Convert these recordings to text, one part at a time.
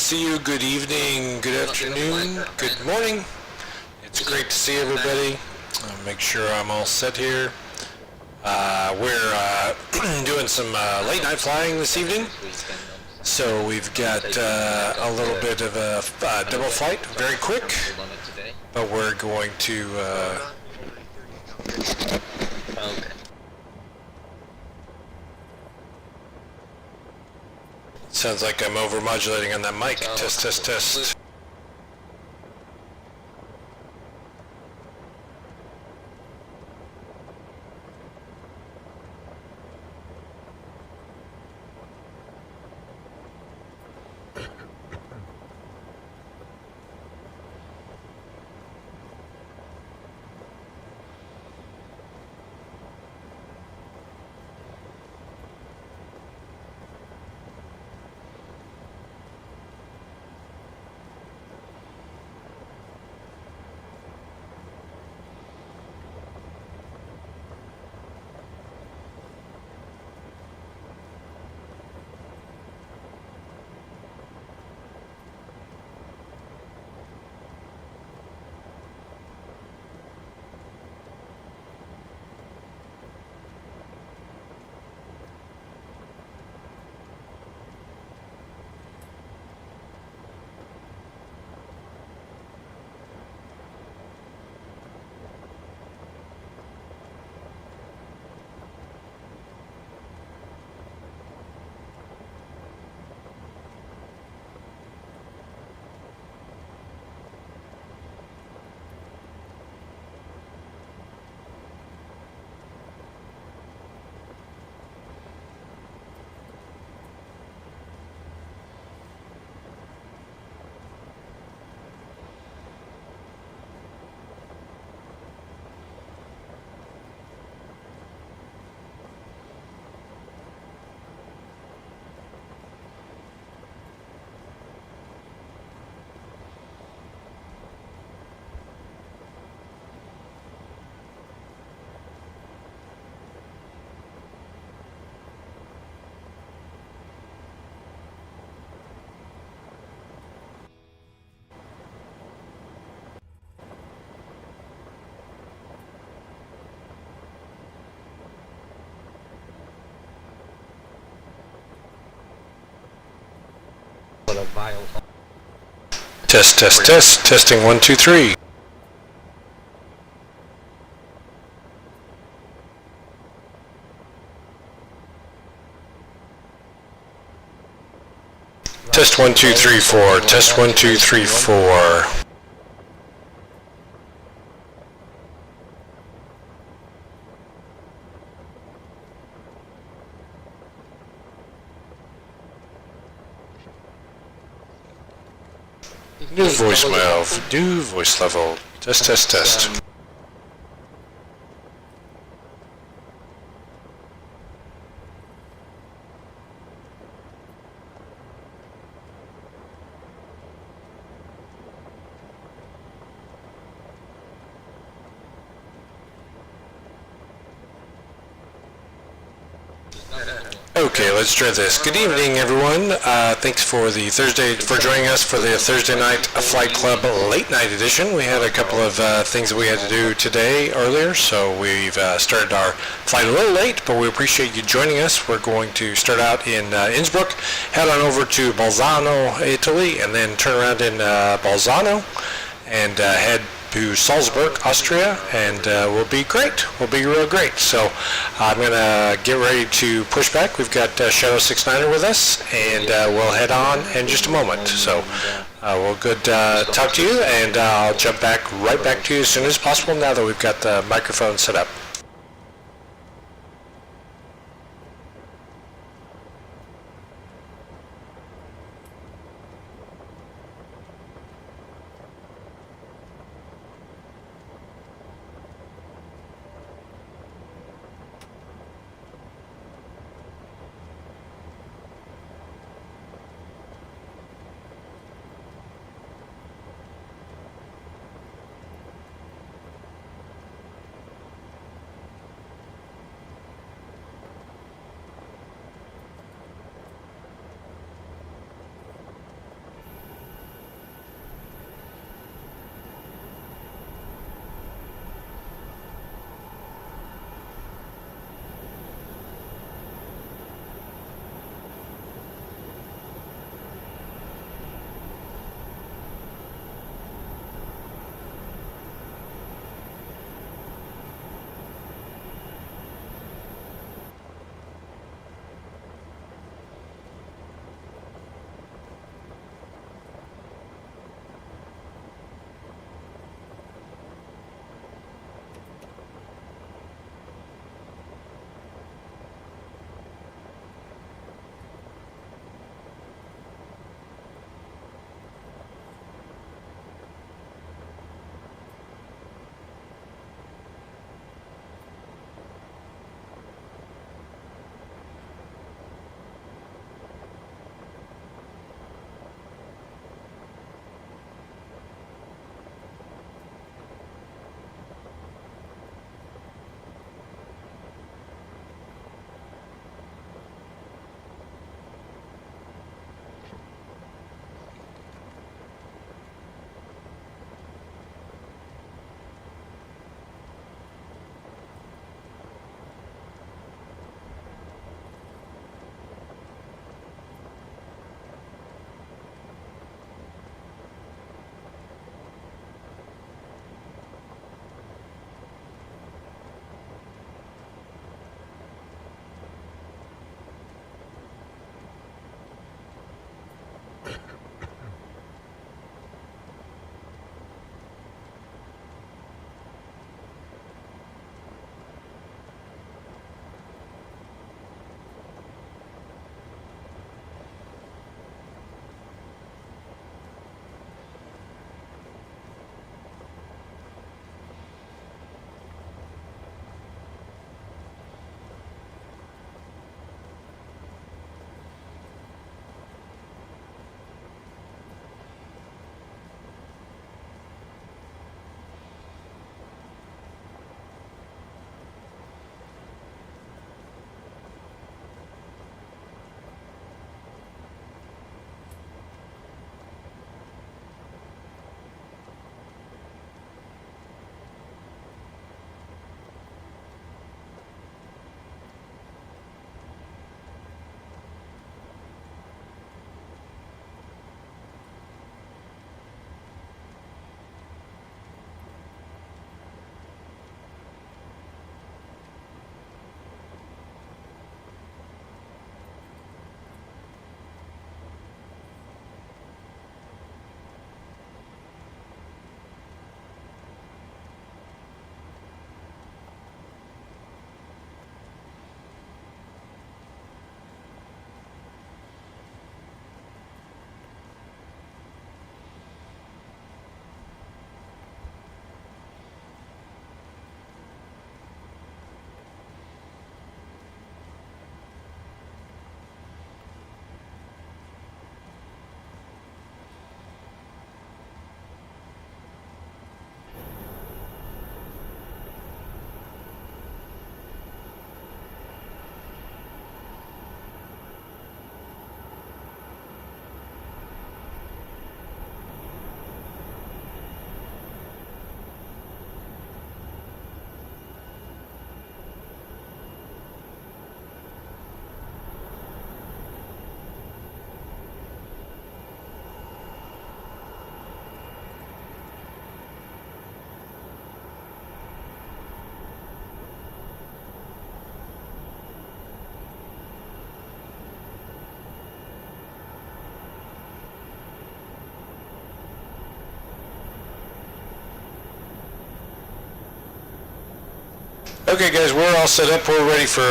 see you. Good evening, good afternoon, good morning. It's great to see everybody. I'll make sure I'm all set here. We're doing some late night flying this evening. So we've got a little bit of a double flight, very quick, but we're going to... Sounds like I'm over-modulating on that mic. Test, test, test. Test, test, test. Testing 1, 2, 3. Test 1, 2, 3, 4. Test 1, 2, 3, 4. New voicemail, new voice level. Test, test, test. Okay, let's try this. Good evening, everyone. Thanks for joining us for the Thursday night Flight Club late night edition. We had a couple of things that we had to do today earlier, so we've started our flight a little late, but we appreciate you joining us. We're going to start out in Innsbruck, head on over to Bolzano, Italy, and then turn around in Bolzano and head to Salzburg, Austria, and we'll be great. We'll be real great. So I'm going to get ready to push back. We've got Shadow 69er with us, and we'll head on in just a moment. So we'll talk to you, and I'll jump right back to you as soon as possible now that we've got the microphone set up. Okay guys, we're all set up. We're ready for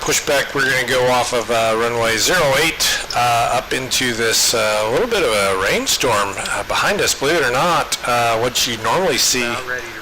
pushback. We're going to go off of runway 08 up into this little bit of a rainstorm behind us. Believe it or not, what you normally see. About ready to roll.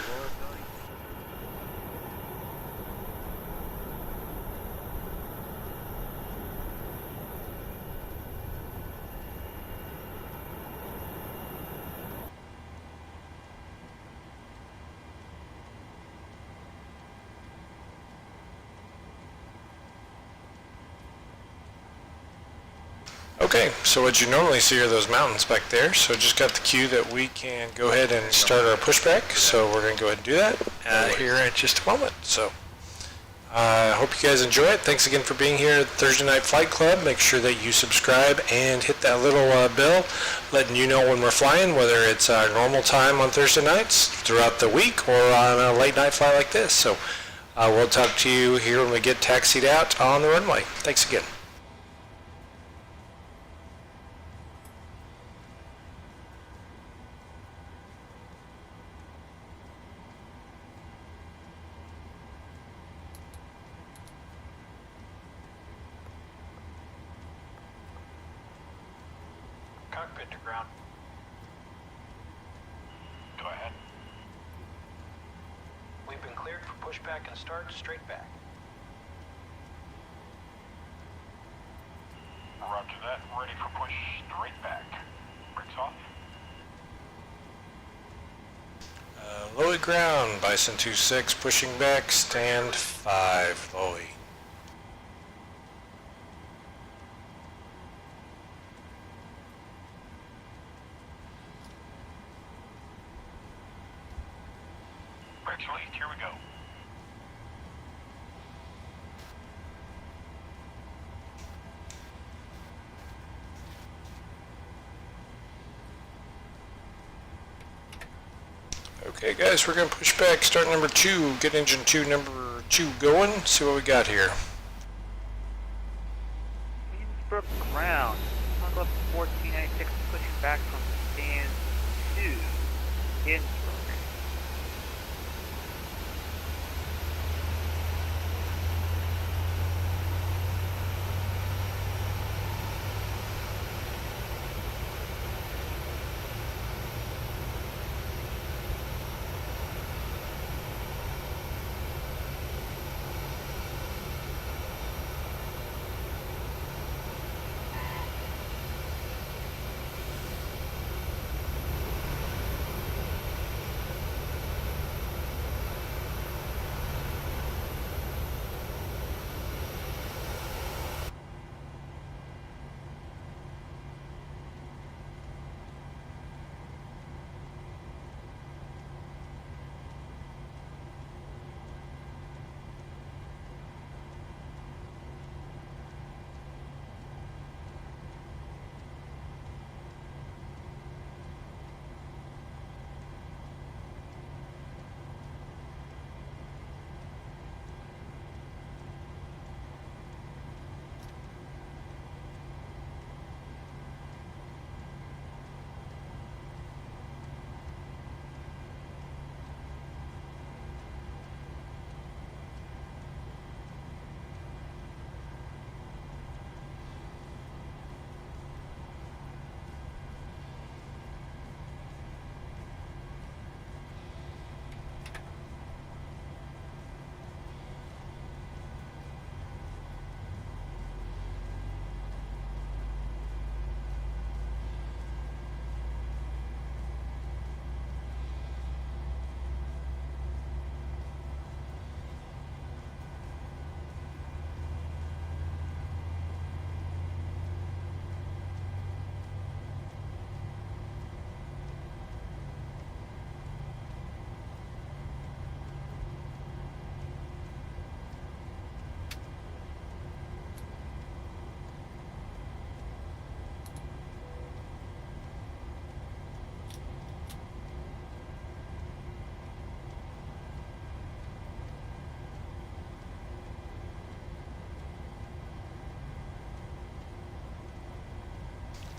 Okay, so what you normally see are those mountains back there. So just got the cue that we can go ahead and start our pushback. So we're going to go ahead and do that here in just a moment. So I hope you guys enjoy it. Thanks again for being here at Thursday Night Flight Club. Make sure that you subscribe and hit that little bell, letting you know when we're flying, whether it's our normal time on Thursday nights throughout the week or on a late night flight like this. So we'll talk to you here when we get taxied out on the runway. Thanks again. Cockpit to ground. Go ahead. We've been cleared for pushback and start straight back. Roger that. Ready for push straight back. Brakes off. LOWI ground, Bison 26, pushing back, stand 5, LOWI. Brakes released, here we go. Okay guys, we're going to push back, start number 2, get engine 2, number 2 going, see what we got here. Innsbruck ground, Tunnel 1496 pushing back from stand 2, Innsbruck.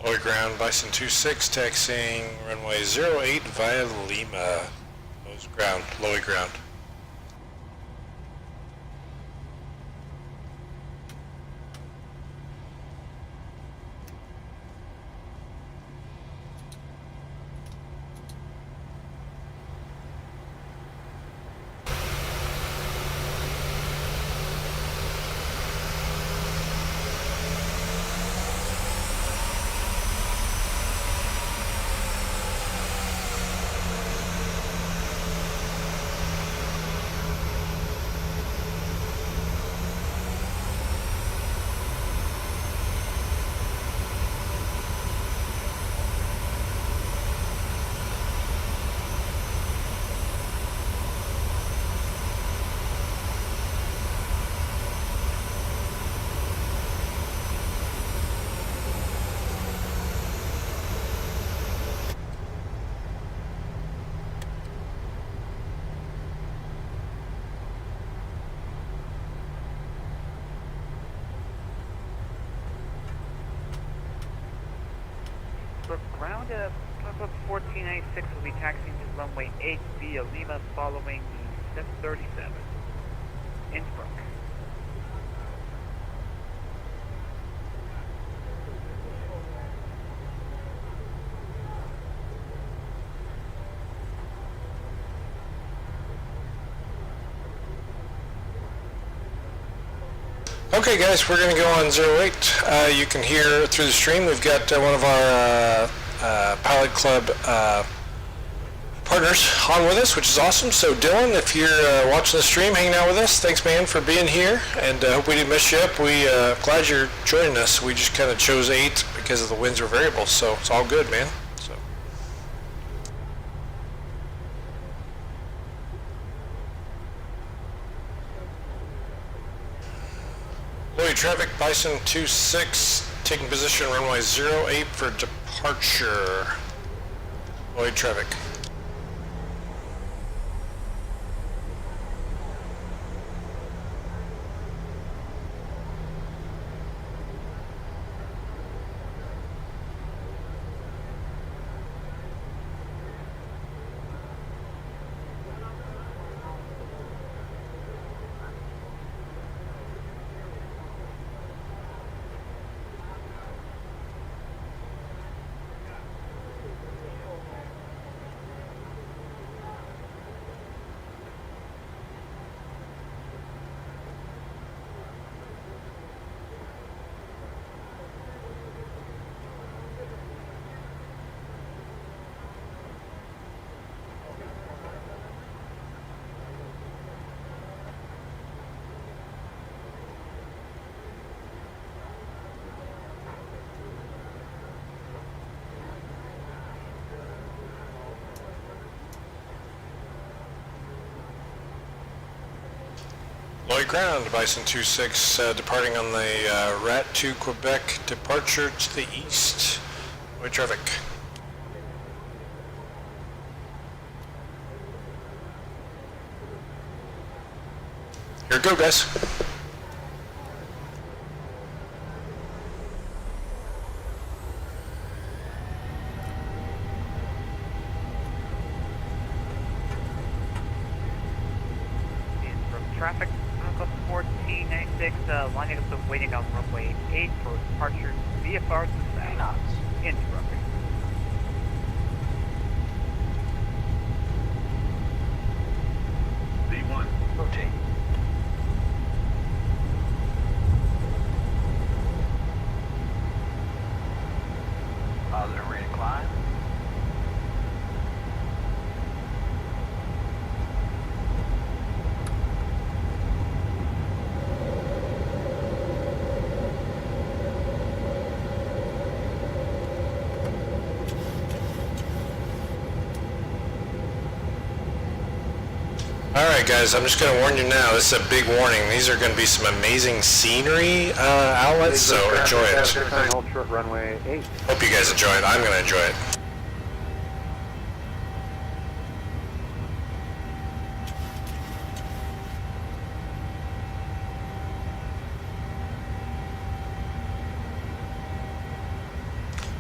LOWI ground, Bison 26, taxiing runway 08 via Lima. LOWI ground, LOWI ground. ground, Club 1496 will be taxiing to runway 8 via Lima following the 737. Innsbruck. Okay guys, we're going to go on 08. You can hear through the stream, we've got one of our Pilot Club partners on with us, which is awesome. So Dylan, if you're watching the stream, hanging out with us, thanks man for being here, and hope we didn't mess you up. We're glad you're joining us. We just kind of chose 8 because of the winds were variable, so it's all good, man. So. LOWI traffic, Bison 26, taking position runway 08 for departure. LOWI traffic. LOWI ground, Bison 26, departing on the RAT 2 Quebec departure to the east. LOWI traffic. Here we go, guys. Traffic, Club 1496, lining up and waiting on runway 8 for departure VFR to the south. Innsbruck. V1, rotate. Positive rate of climb. Alright guys, I'm just going to warn you now, this is a big warning. These are going to be some amazing scenery outlets, so enjoy it. Hold short runway 8. Hope you guys enjoy it. I'm going to enjoy it.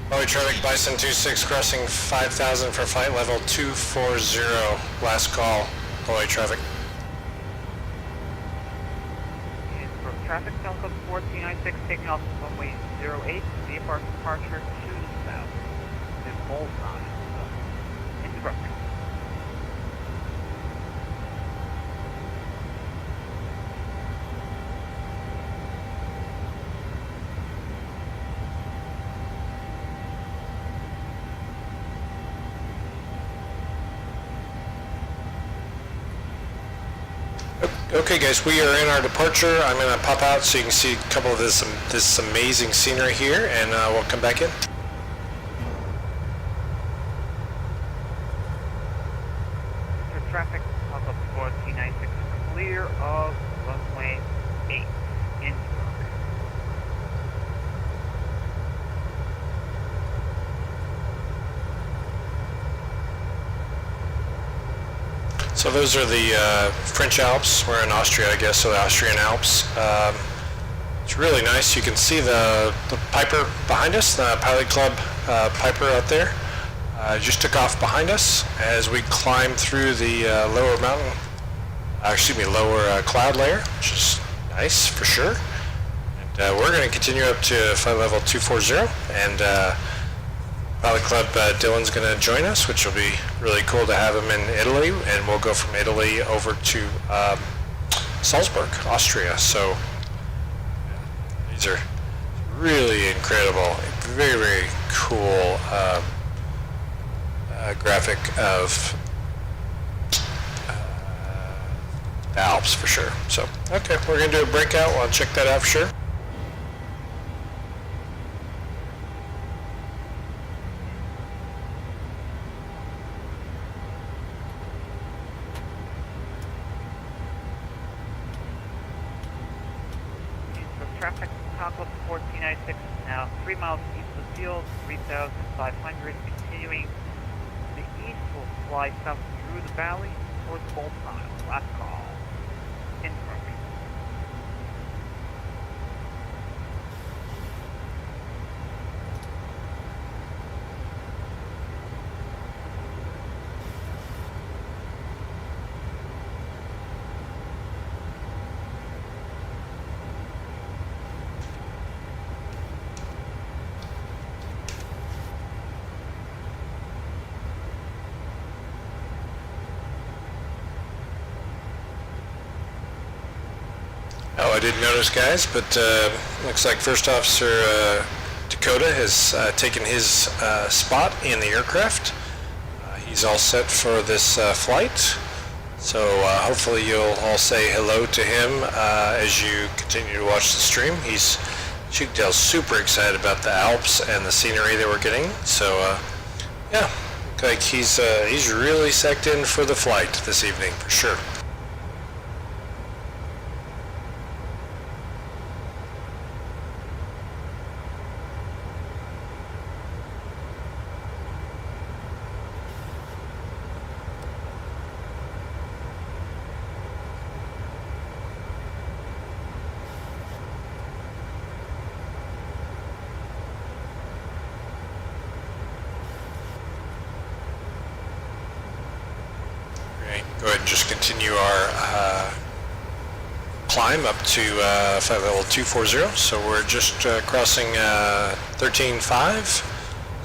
LOWI traffic, Bison 26 crossing 5,000 for flight level 240. Last call. LOWI traffic. Innsbruck traffic, Club 1496 taking off runway 08, VFR departure to the south. To Bolzano. Innsbruck. Okay guys, we are in our departure. I'm going to pop out so you can see a couple of this amazing scenery here, and we'll come back in. Traffic, Club 1496 clear of runway 8. Innsbruck. So those are the French Alps. We're in Austria, I guess, so the Austrian Alps. It's really nice. You can see the Piper behind us, the Pilot Club Piper out there. just took off behind us as we climbed through the lower cloud layer, which is nice for sure. And we're going to continue up to flight level 240, and Pilot Club Dylan's going to join us, which will be really cool to have him in Italy, and we'll go from Italy over to Salzburg, Austria. So these are really incredible, very, very cool graphic of the Alps for sure. So, okay, we're going to do a breakout. I'll check that out for sure. Traffic Takeoff 1496 now 3 miles east of the field, 3,500. Continuing to the east, will fly south through the valley towards Bolzano. Last call. Innsbruck. Oh, I didn't notice, guys, but looks like First Officer Dakota has taken his spot in the aircraft. He's all set for this flight, so hopefully you'll all say hello to him as you continue to watch the stream. As you can tell, super excited about the Alps and the scenery that we're getting. So yeah, looks like he's really sucked in for the flight this evening for sure. Go ahead and just continue our climb up to flight level 240. So we're just crossing 13.5.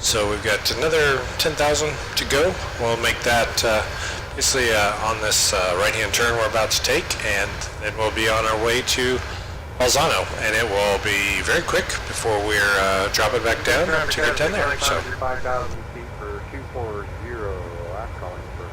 So we've got another 10,000 to go. We'll make that basically on this right-hand turn we're about to take, and then we'll be on our way to Bolzano, and it will be very quick before we're dropping back down to get 10 there. So 5,000 feet for 240. Last calling for.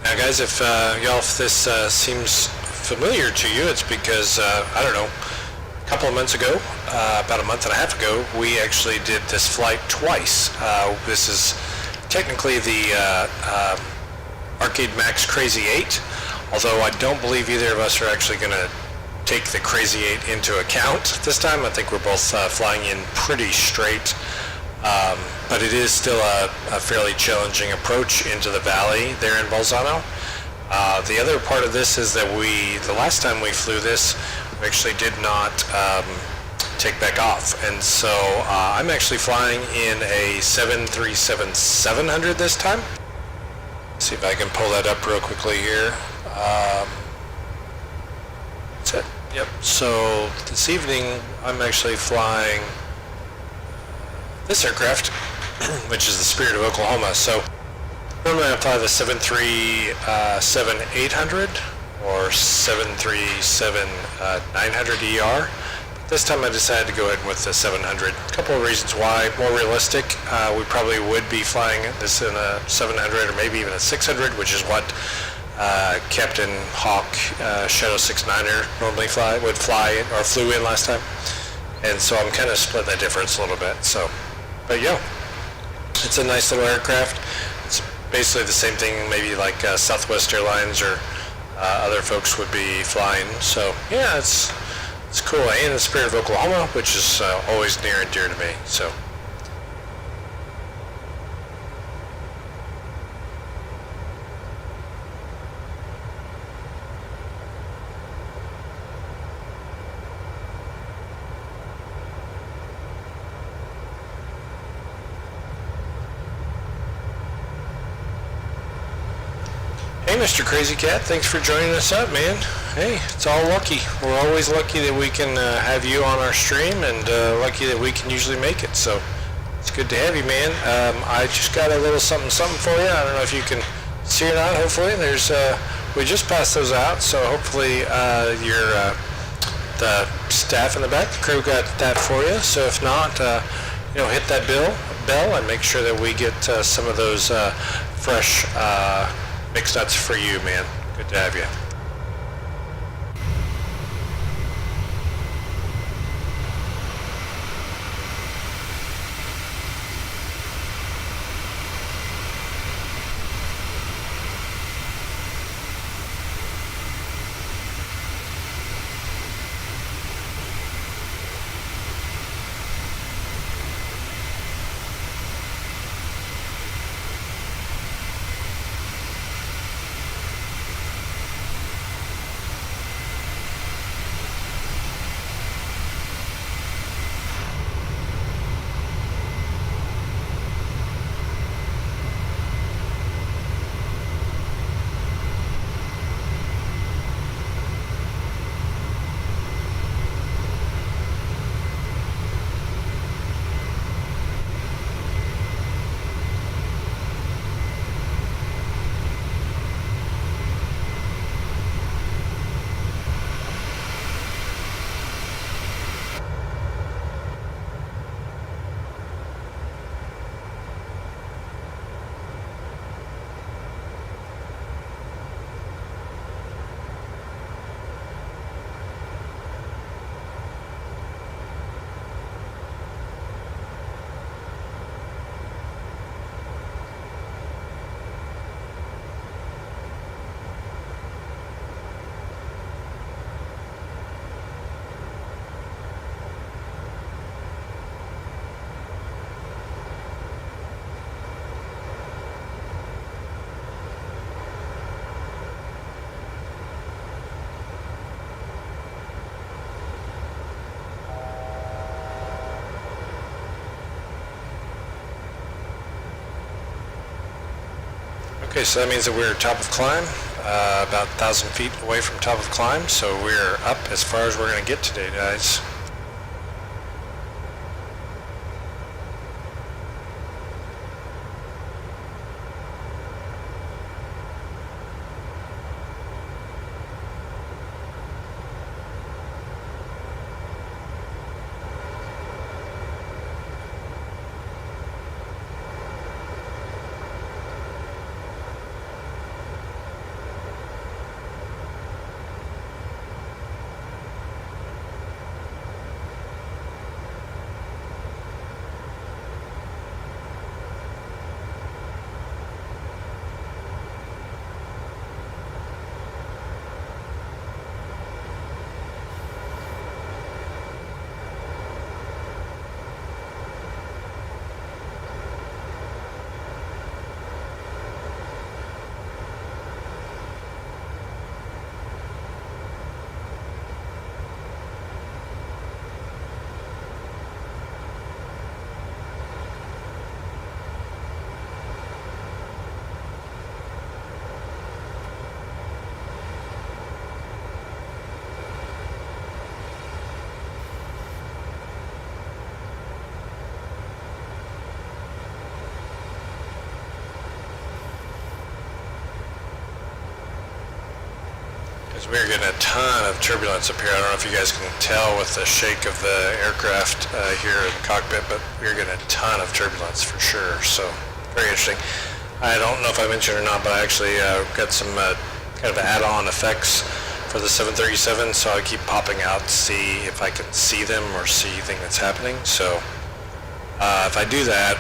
Now guys, if this seems familiar to you, it's because, I don't know, a couple of months ago, about a month and a half ago, we actually did this flight twice. This is technically the Arcade Max Crazy 8, although I don't believe either of us are actually going to take the Crazy 8 into account this time. I think we're both flying in pretty straight. But it is still a fairly challenging approach into the valley there in Bolzano. The other part of this is that the last time we flew this, we actually did not take back off. And so I'm actually flying in a 737-700 this time. Let's see if I can pull that up real quickly here. That's it. Yep. So this evening, I'm actually flying this aircraft, which is the Spirit of Oklahoma. So normally I fly the 737-800 or 737-900ER. This time I decided to go ahead with the 700. A couple of reasons why. More realistic, we probably would be flying this in a 700 or maybe even a 600, which is what Captain Hawk Shadow 69er normally flew in last time. And so I'm kind of split that difference a little bit. So, but yeah, it's a nice little aircraft. It's basically the same thing, maybe like Southwest Airlines or other folks would be flying. So yeah, it's cool. And in the spirit of Oklahoma, which is always near and dear to me. So. Hey, Mr. Crazy Cat, thanks for joining us up, man. Hey, it's all lucky. We're always lucky that we can have you on our stream, and lucky that we can usually make it. So it's good to have you, man. I just got a little something for you. I don't know if you can see or not. Hopefully, there's we just passed those out, so hopefully the staff in the back, the crew got that for you. So if not, hit that bell and make sure that we get some of those fresh mixed nuts for you, man. Good to have you. Okay, so that means that we're top of climb, about 1,000 feet away from top of climb, so we're up as far as we're going to get today, guys. We're getting a ton of turbulence up here. I don't know if you guys can tell with the shake of the aircraft here in the cockpit, but we're getting a ton of turbulence for sure. So very interesting. I don't know if I mentioned or not, but I actually got some kind of add-on effects for the 737, so I keep popping out to see if I can see them or see anything that's happening. So if I do that,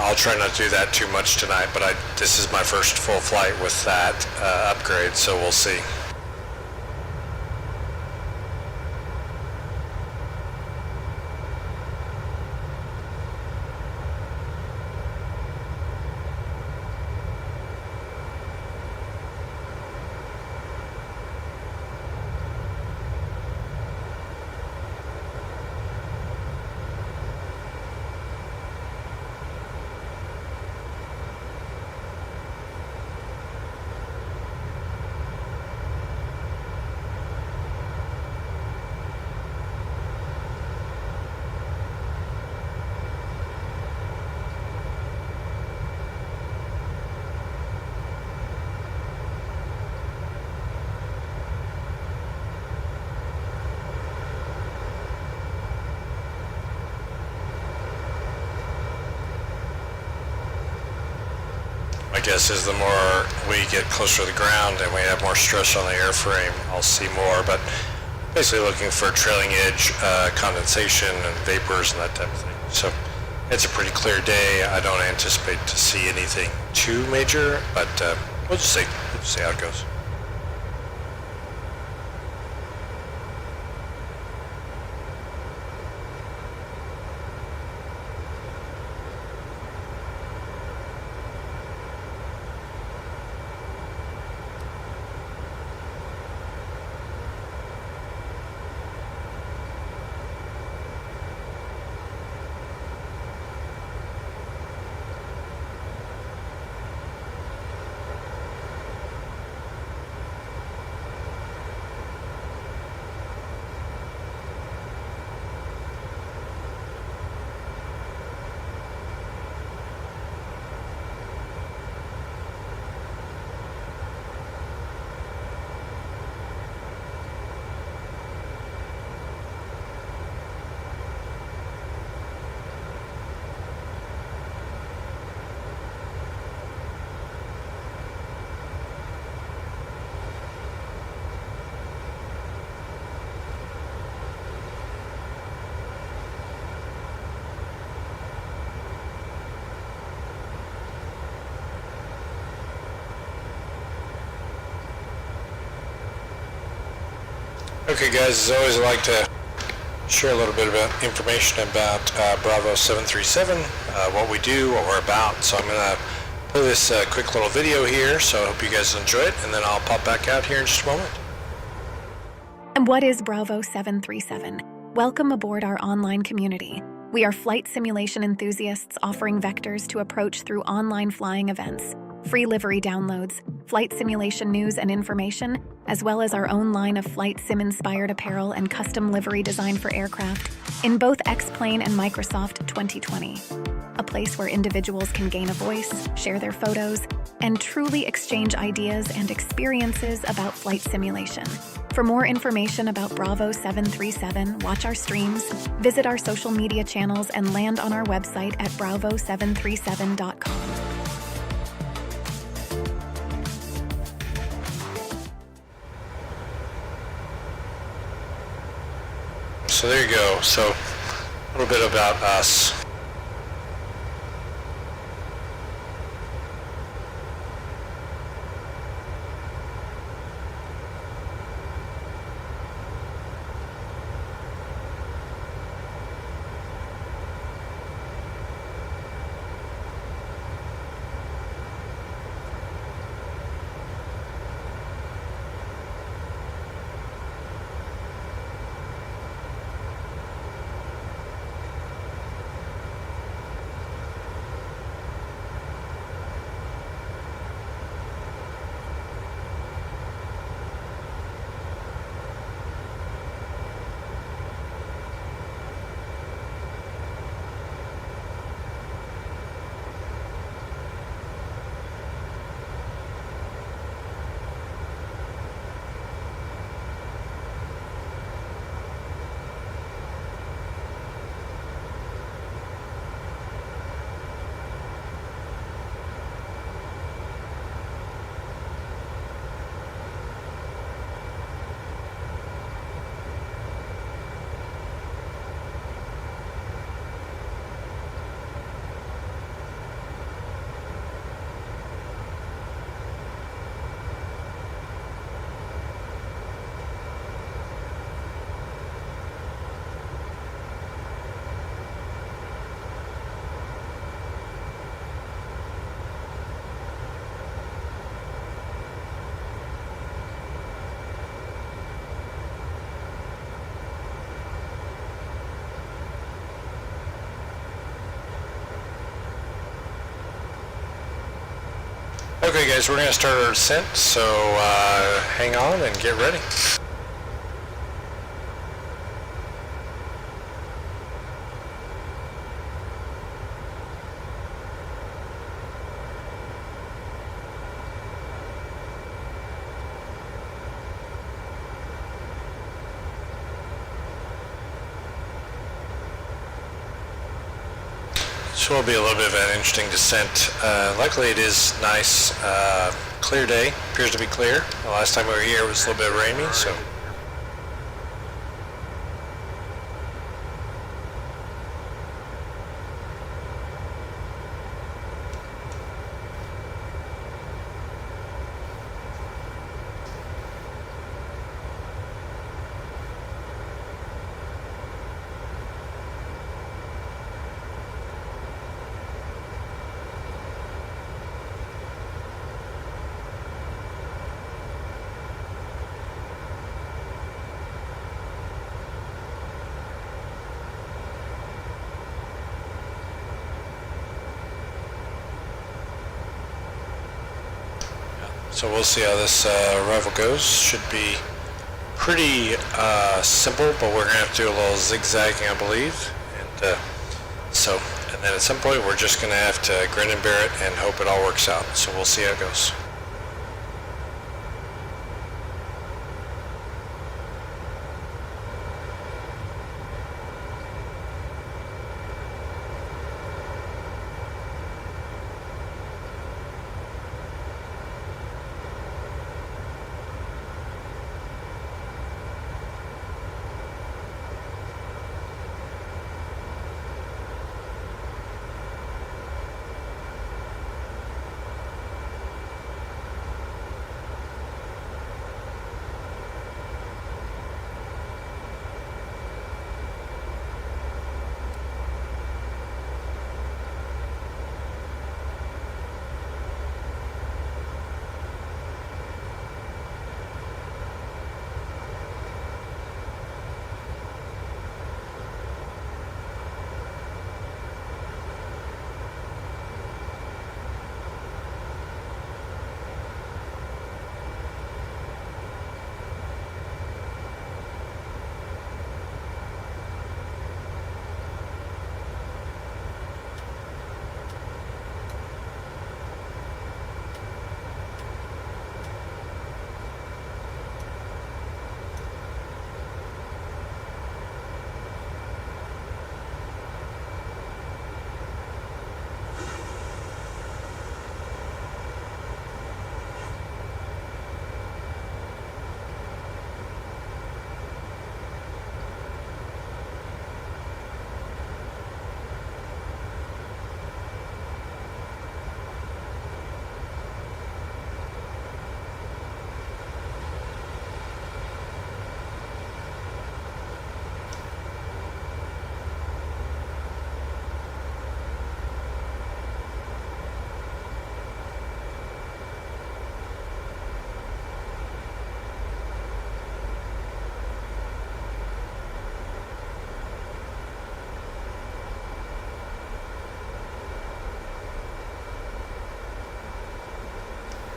I'll try not to do that too much tonight, but this is my first full flight with that upgrade, so we'll see. my guess is the more we get closer to the ground and we have more stress on the airframe, I'll see more. But basically looking for trailing edge condensation and vapors and that type of thing. So it's a pretty clear day. I don't anticipate to see anything too major, but we'll just see. We'll just see how it goes. Okay guys, as always I like to share a little bit about information about Bravo 737, what we do, what we're about. So I'm going to play this quick little video here, so I hope you guys enjoy it, and then I'll pop back out here in just a moment. And what is Bravo 737? Welcome aboard our online community. We are flight simulation enthusiasts offering vectors to approach through online flying events, free livery downloads, flight simulation news and information, as well as our own line of flight sim-inspired apparel and custom livery design for aircraft in both X-Plane and Microsoft 2020. A place where individuals can gain a voice, share their photos, and truly exchange ideas and experiences about flight simulation. For more information about Bravo 737, watch our streams, visit our social media channels, and land on our website at bravo737.com. So there you go. So a little bit about us. Okay guys, we're going to start our descent, so hang on and get ready. So will be a little bit of an interesting descent. Luckily it is nice, clear day, appears to be clear. The last time we were here it was a little bit rainy, so. So we'll see how this arrival goes. Should be pretty simple, but we're going to have to do a little zigzagging, I believe. And and then at some point we're just going to have to grin and bear it and hope it all works out. So we'll see how it goes.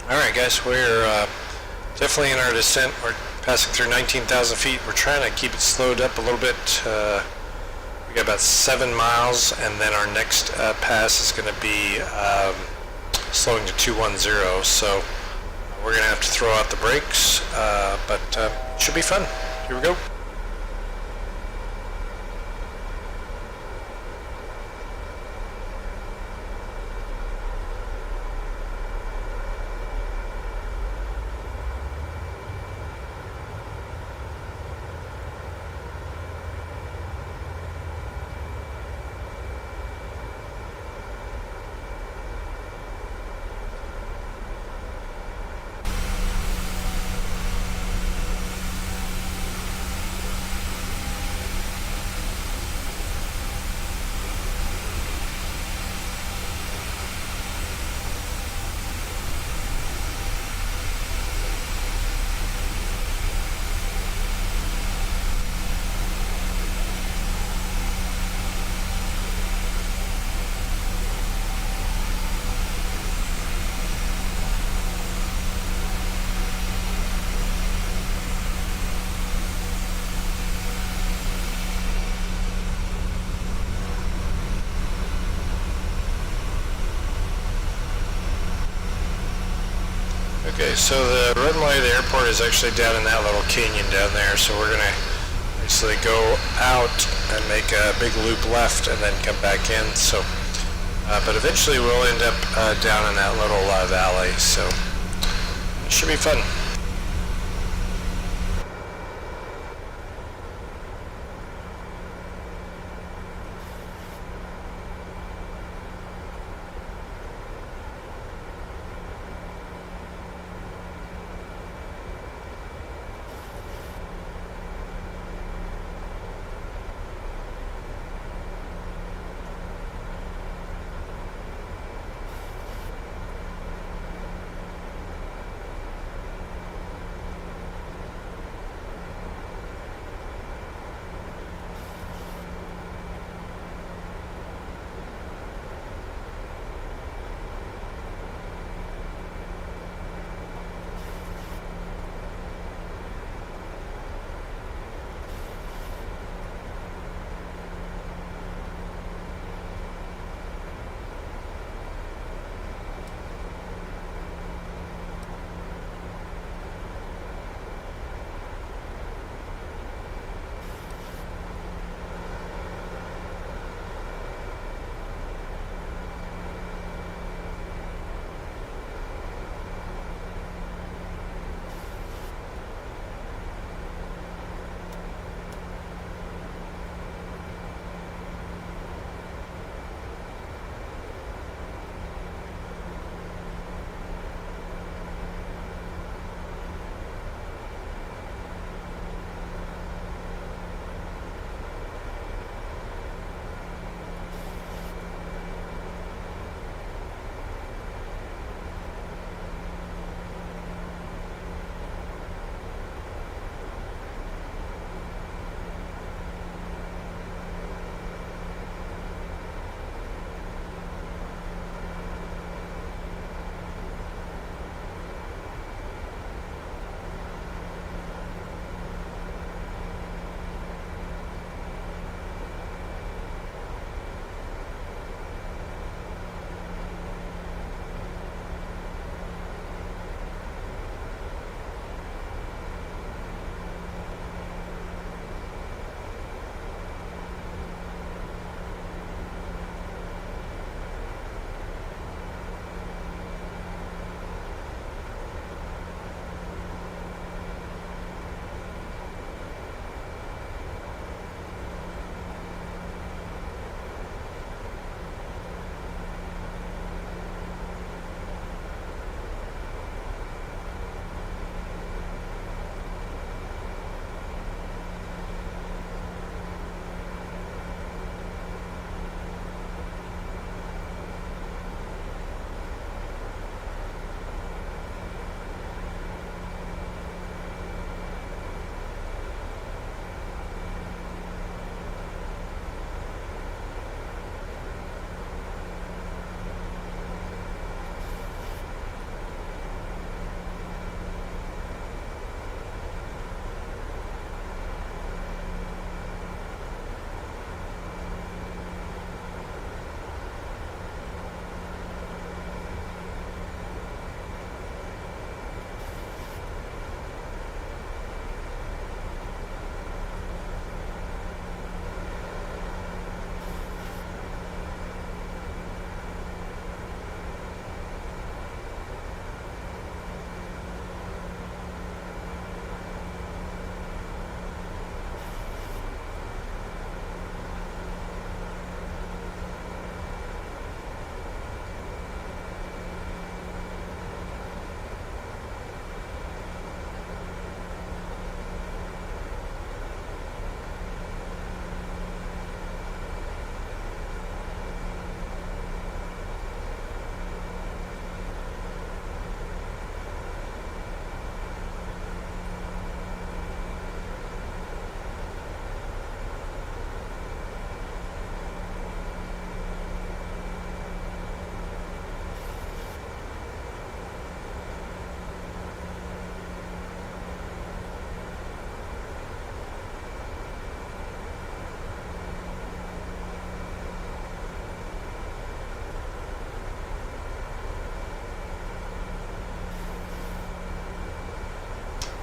Alright guys, we're definitely in our descent. We're passing through 19,000 feet. We're trying to keep it slowed up a little bit. We got about 7 miles, and then our next pass is going to be slowing to 210, so we're going to have to throw out the brakes, but it should be fun. Here we go. Okay, so the runway, the airport is actually down in that little canyon down there, so we're going to basically go out and make a big loop left and then come back in. So but eventually we'll end up down in that little valley, so it should be fun.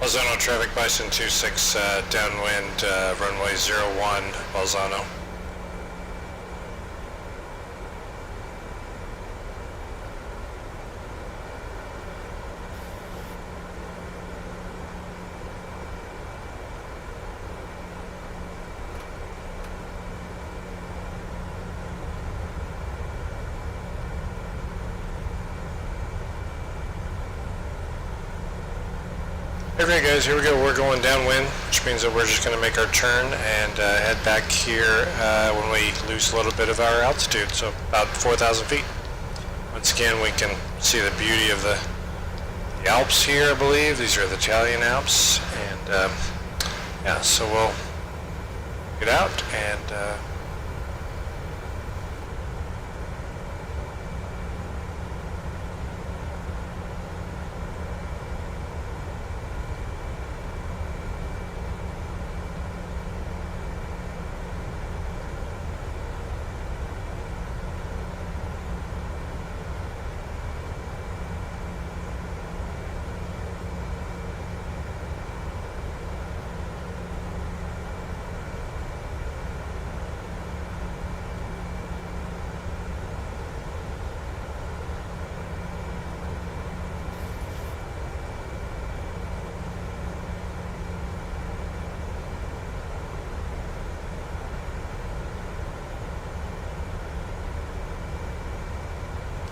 Bolzano traffic, Bison 26, downwind, runway 01, Bolzano. Okay guys, here we go. We're going downwind, which means that we're just going to make our turn and head back here when we lose a little bit of our altitude, so about 4,000 feet. Once again, we can see the beauty of the Alps here, I believe. These are the Italian Alps, and yeah, so we'll get out and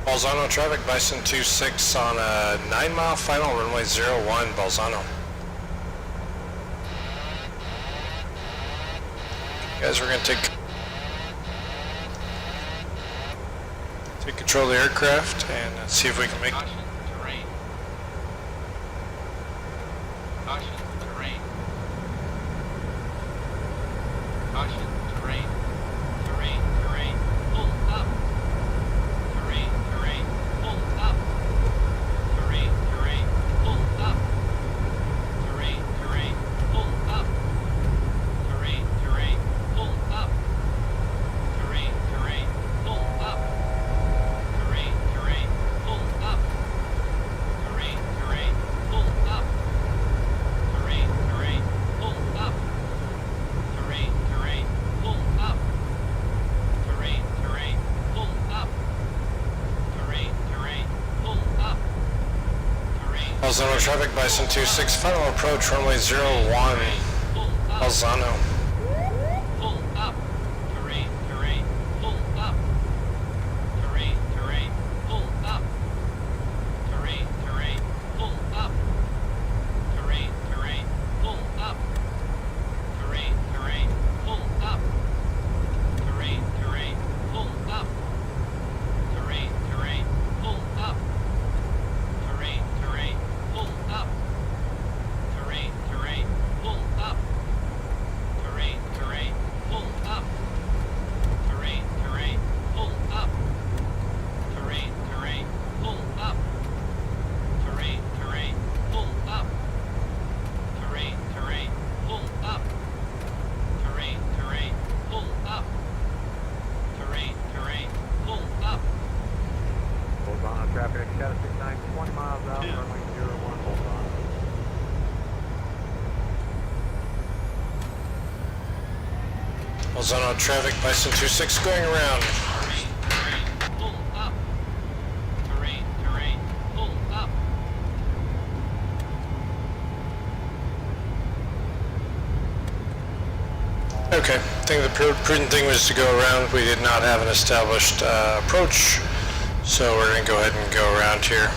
Bolzano traffic, Bison 26 on a 9-mile final, runway 01, Bolzano. Guys, we're going to take control of the aircraft and see if we can make... Caution, terrain. Caution, terrain. Caution, terrain. Terrain, terrain. Pull up. Terrain, terrain. Pull up. Terrain, terrain. Pull up. Terrain, terrain. Pull up. Terrain, terrain. Pull up. Terrain, terrain. Pull up. Terrain, terrain. Pull up. Terrain, terrain. Pull up. Terrain, terrain. Pull up. Terrain, terrain. Pull up. Terrain, terrain. Pull up. Terrain, terrain. Pull up. Terrain. Bolzano traffic, Bison 26, final approach, runway 01, Pull up. Bolzano. Pull up. Terrain, terrain. Pull up. Terrain, terrain. Pull up. Terrain, terrain. Pull up. Terrain, terrain. Pull up. Terrain, terrain. Pull up. Terrain, terrain. Pull up. Terrain, terrain. Pull up. Terrain, terrain. Pull up. Terrain, terrain. Pull up. Terrain, terrain. Pull up. Terrain, terrain. Pull up. Terrain, terrain. Pull up. Terrain, terrain. Pull up. Terrain, terrain. Pull up. Terrain, terrain. Pull up. Terrain, terrain. Pull up. Bolzano traffic, status 69, 20 miles out, runway 01, Bolzano. Bolzano traffic, Bison 26 going around. Terrain, terrain. Pull up. Terrain, terrain. Pull up. Okay, I think the prudent thing was to go around. We did not have an established approach, so we're going to go ahead and go around here.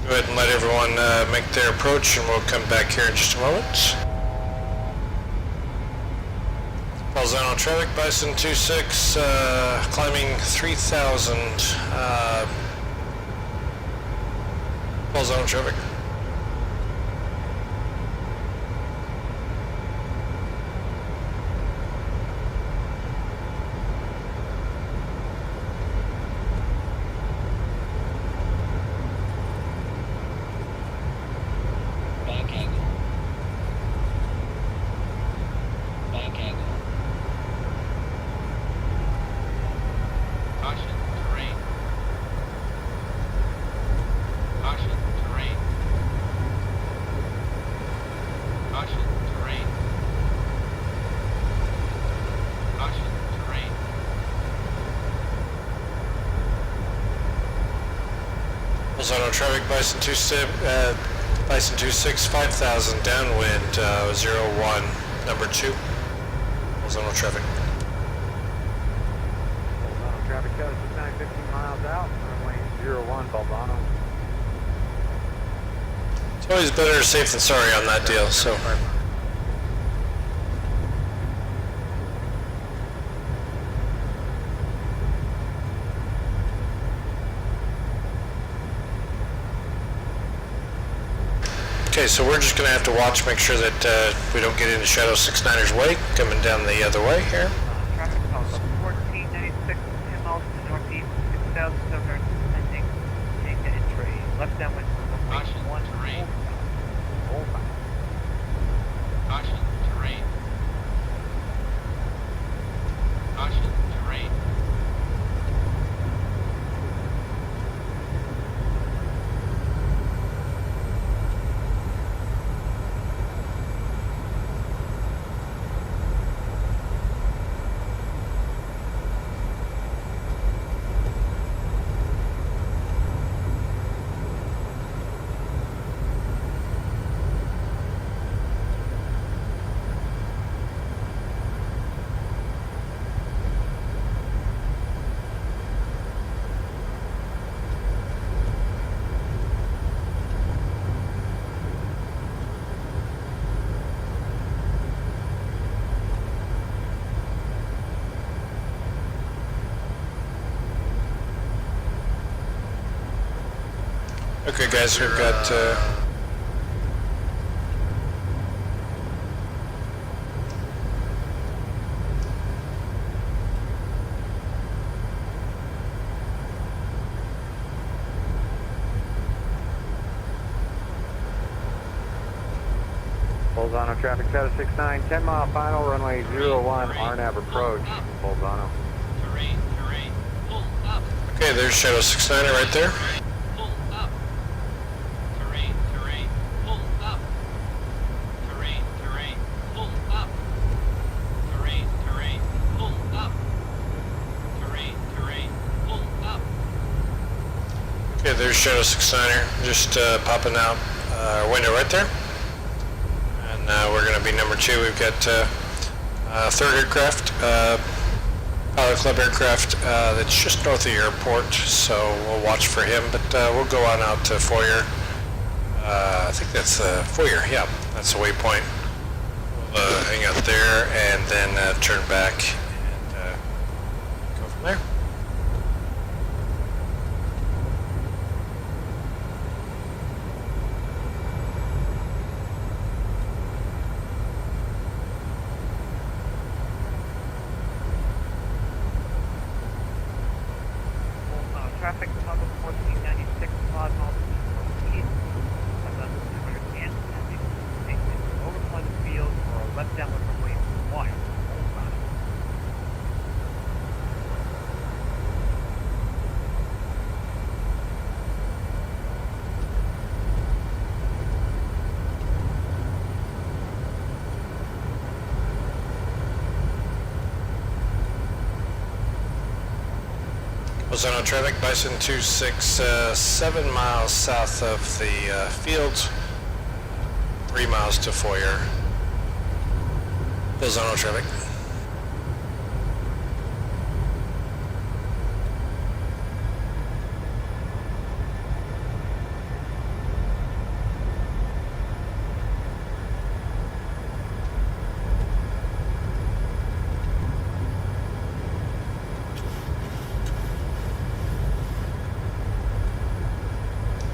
Go ahead and let everyone make their approach, and we'll come back here in just a moment. Bolzano traffic, Bison 26, climbing 3,000. Bolzano traffic. Bank angle. Bank angle. Caution, terrain. Caution, terrain. Caution, terrain. Caution, terrain. Bolzano traffic, Bison 26, 5,000, downwind, 01, number 2. Bolzano traffic. Shadow 69, 15 miles out, runway 01, Bolzano. It's always better safe than sorry on that deal, so. Okay, so we're just going to have to watch, make sure that we don't get into Shadow 69er's way, coming down the other way here. Traffic calls up 1496, 10 miles to the northeast, 6,700 descending, take the entry, left downwind for Caution, one terrain. hold on. Caution, terrain. Caution, terrain. Okay guys, we've got Bolzano traffic, Shadow 69, 10 mile final, runway 01, RNAV approach, Bolzano. Terrain, terrain. Pull up. okay, there's Shadow 69er right there. Pull up. Terrain, terrain. Pull up. Terrain, terrain. Pull up. Terrain, terrain. Pull up. Terrain, terrain. Pull up. Okay, there's Shadow 69er, just popping out our window right there. And we're going to be number 2. We've got third aircraft, Pilot Club aircraft that's just north of the airport, so we'll watch for him, but we'll go on out to Foyer. I think that's Foyer, yeah, that's the waypoint. We'll hang out there and then turn back and go from there. Traffic toggle 1496, 5 miles to the east, 7,200 and descending, take the overfly the field or left downwind runway 1, hold on. Bolzano traffic, Bison 267 miles south of the field, 3 miles to Foyer. Bolzano traffic.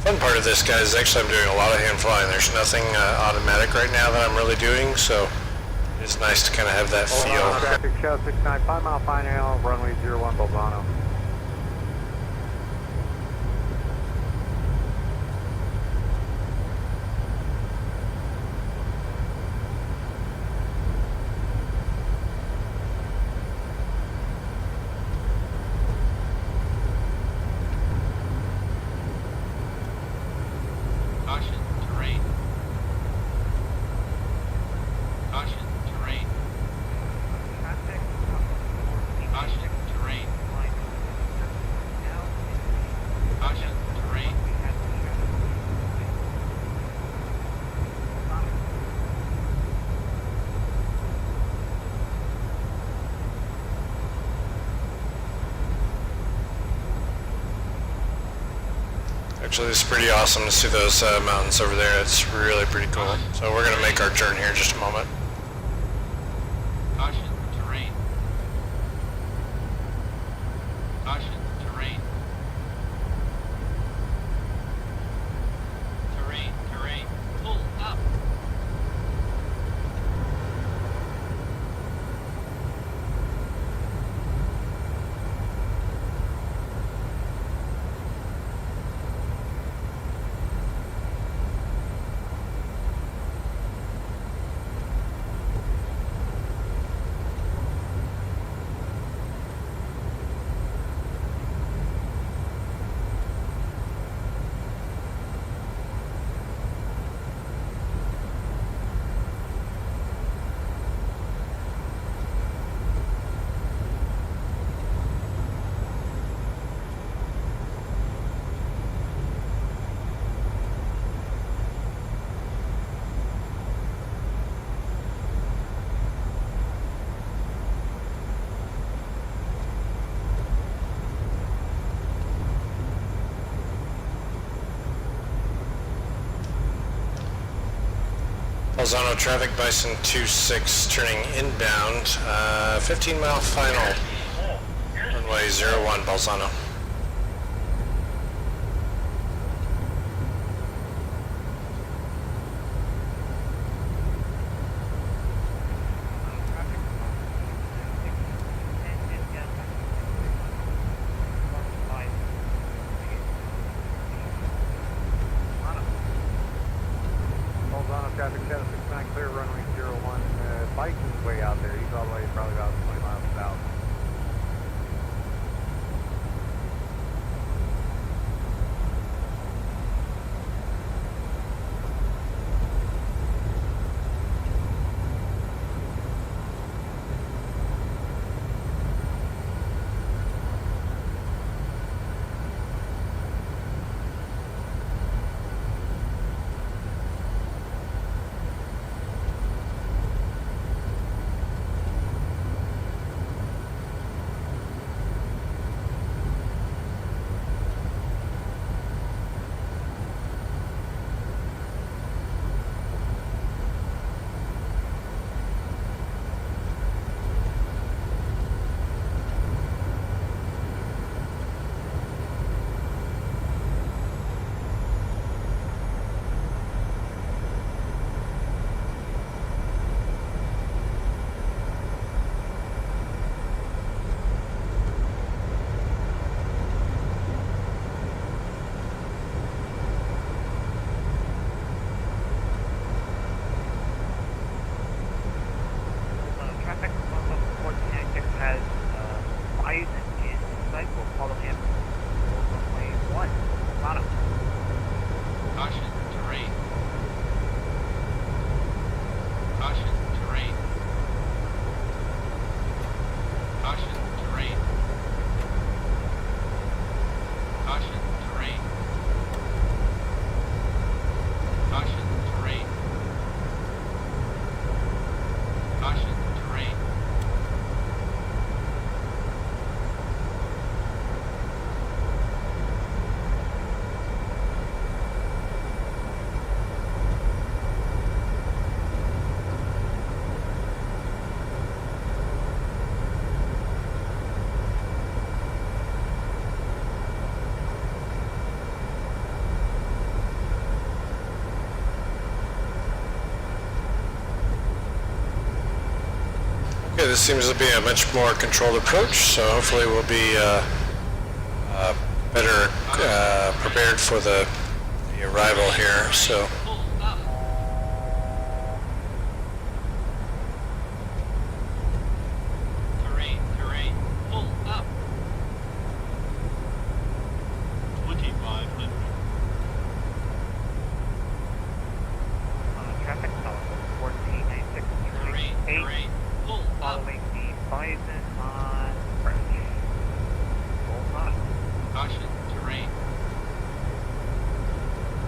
Fun part of this, guys, is actually I'm doing a lot of hand flying. There's nothing automatic right now that I'm really doing, so it's nice to kind of have that Bolzano feel. traffic, Shadow 69, 5 mile final, runway 01, Bolzano. Caution, terrain. Caution, terrain. Traffic toggle 1496, Caution, terrain. line Actually, it's pretty awesome to see those mountains over there. It's really pretty cool. So we're going to make our turn here in just a moment. Caution, terrain. Caution, terrain. Terrain, terrain. Pull up. Bolzano traffic, Bison 26 turning inbound, 15 mile final, runway 01 Bolzano. Bolzano traffic 769 clear, runway 01. Bison's way out there. He's all the way probably about 20 miles south. Traffic on 1496 has Bison in sight. We'll follow him for runway 1. Bolzano. Caution, terrain. Caution, terrain. Caution, terrain. Caution, terrain. Caution, terrain. Caution, terrain. Okay, this seems to be a much more controlled approach, so hopefully we'll be better prepared for the arrival here. So Pull up. Terrain, terrain. Pull up. 2500. Traffic on 1496 Terrain, turning 8. terrain. Pull up. Following the Bison on French. Bolzano. Caution, terrain.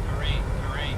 Terrain, terrain.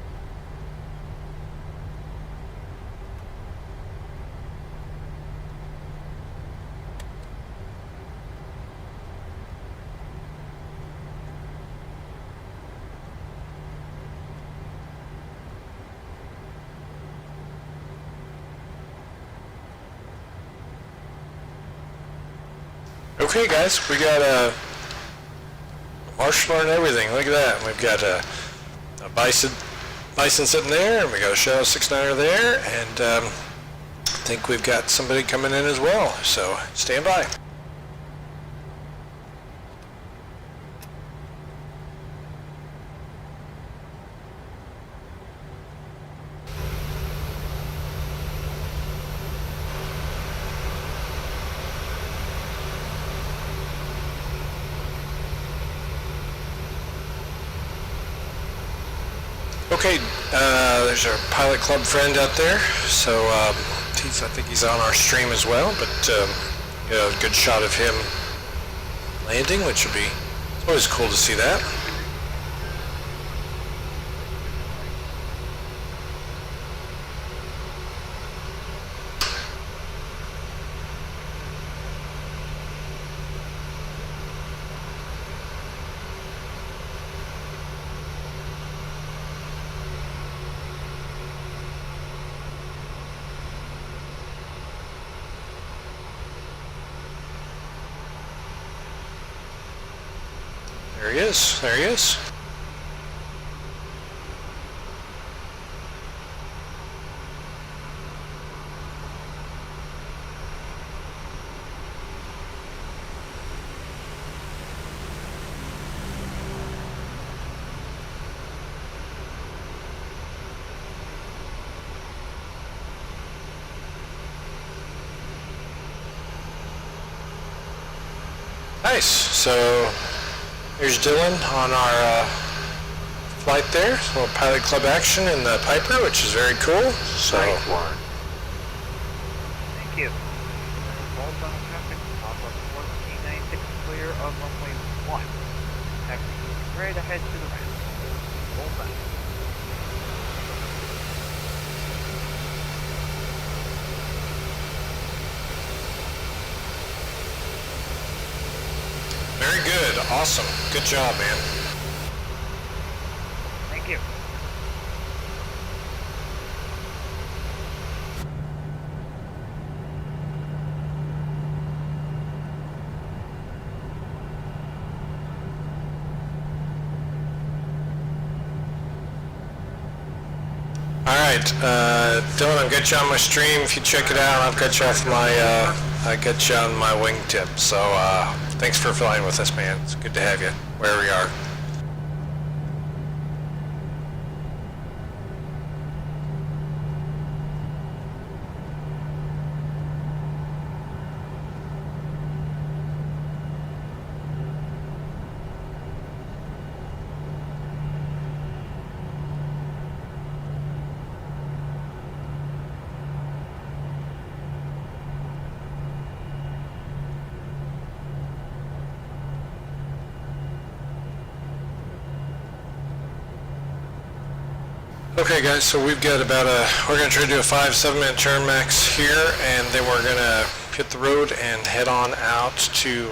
Okay, guys, we got a marshal and everything. Look at that. We've got a bison sitting there, and we got a Shadow 6-9er there, and I think we've got somebody coming in as well. So stand by. Okay, there's our pilot club friend out there. So I think he's on our stream as well, but you know, a good shot of him landing, which would be always cool to see that. There he is. There he is. Nice. So here's Dylan on our flight there. A little pilot club action in the Piper, which is very cool. So. Nice one. Thank you. Bolzano traffic, Salzburg 1496 clear of runway 1. Taxi straight ahead to the right. Bolzano. Very good. Awesome. Good job, man. Thank you. Alright, Dylan, I've got you on my stream. If you check it out, I've got you off my, I got you on my wingtip. So, thanks for flying with us, man. It's good to have you where we are. Okay guys, so we've got about we're going to try to do a 5-7 minute turn max here, and then we're going to hit the road and head on out to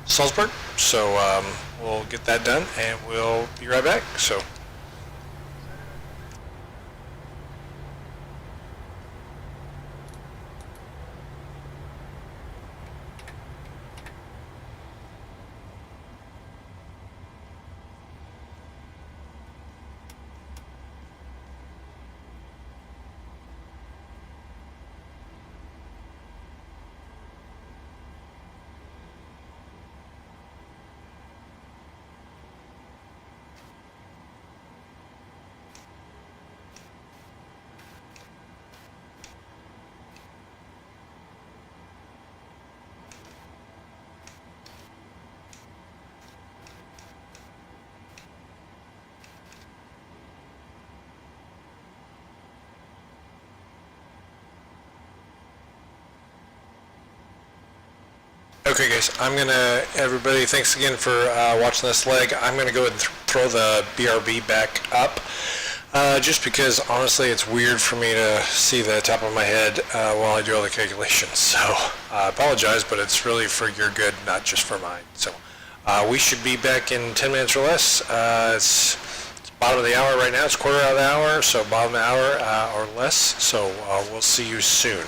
Salzburg. So we'll get that done and we'll be right back. So. Okay guys, everybody, thanks again for watching this leg. I'm going to go ahead and throw the BRB back up, just because honestly it's weird for me to see the top of my head while I do all the calculations. So I apologize, but it's really for your good, not just for mine. So we should be back in 10 minutes or less. It's bottom of the hour right now, it's quarter of the hour, so bottom of the hour or less. So we'll see you soon.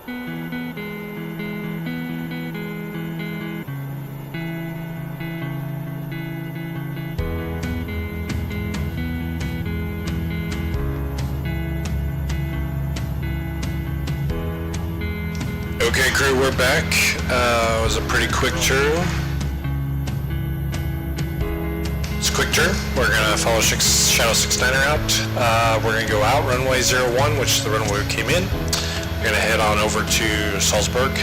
Okay, crew, we're back. It was a pretty quick turn. It's a quick turn. We're gonna follow Shadow 69er out. We're gonna go out runway 01, which is the runway we came in. We're gonna head on over to Salzburg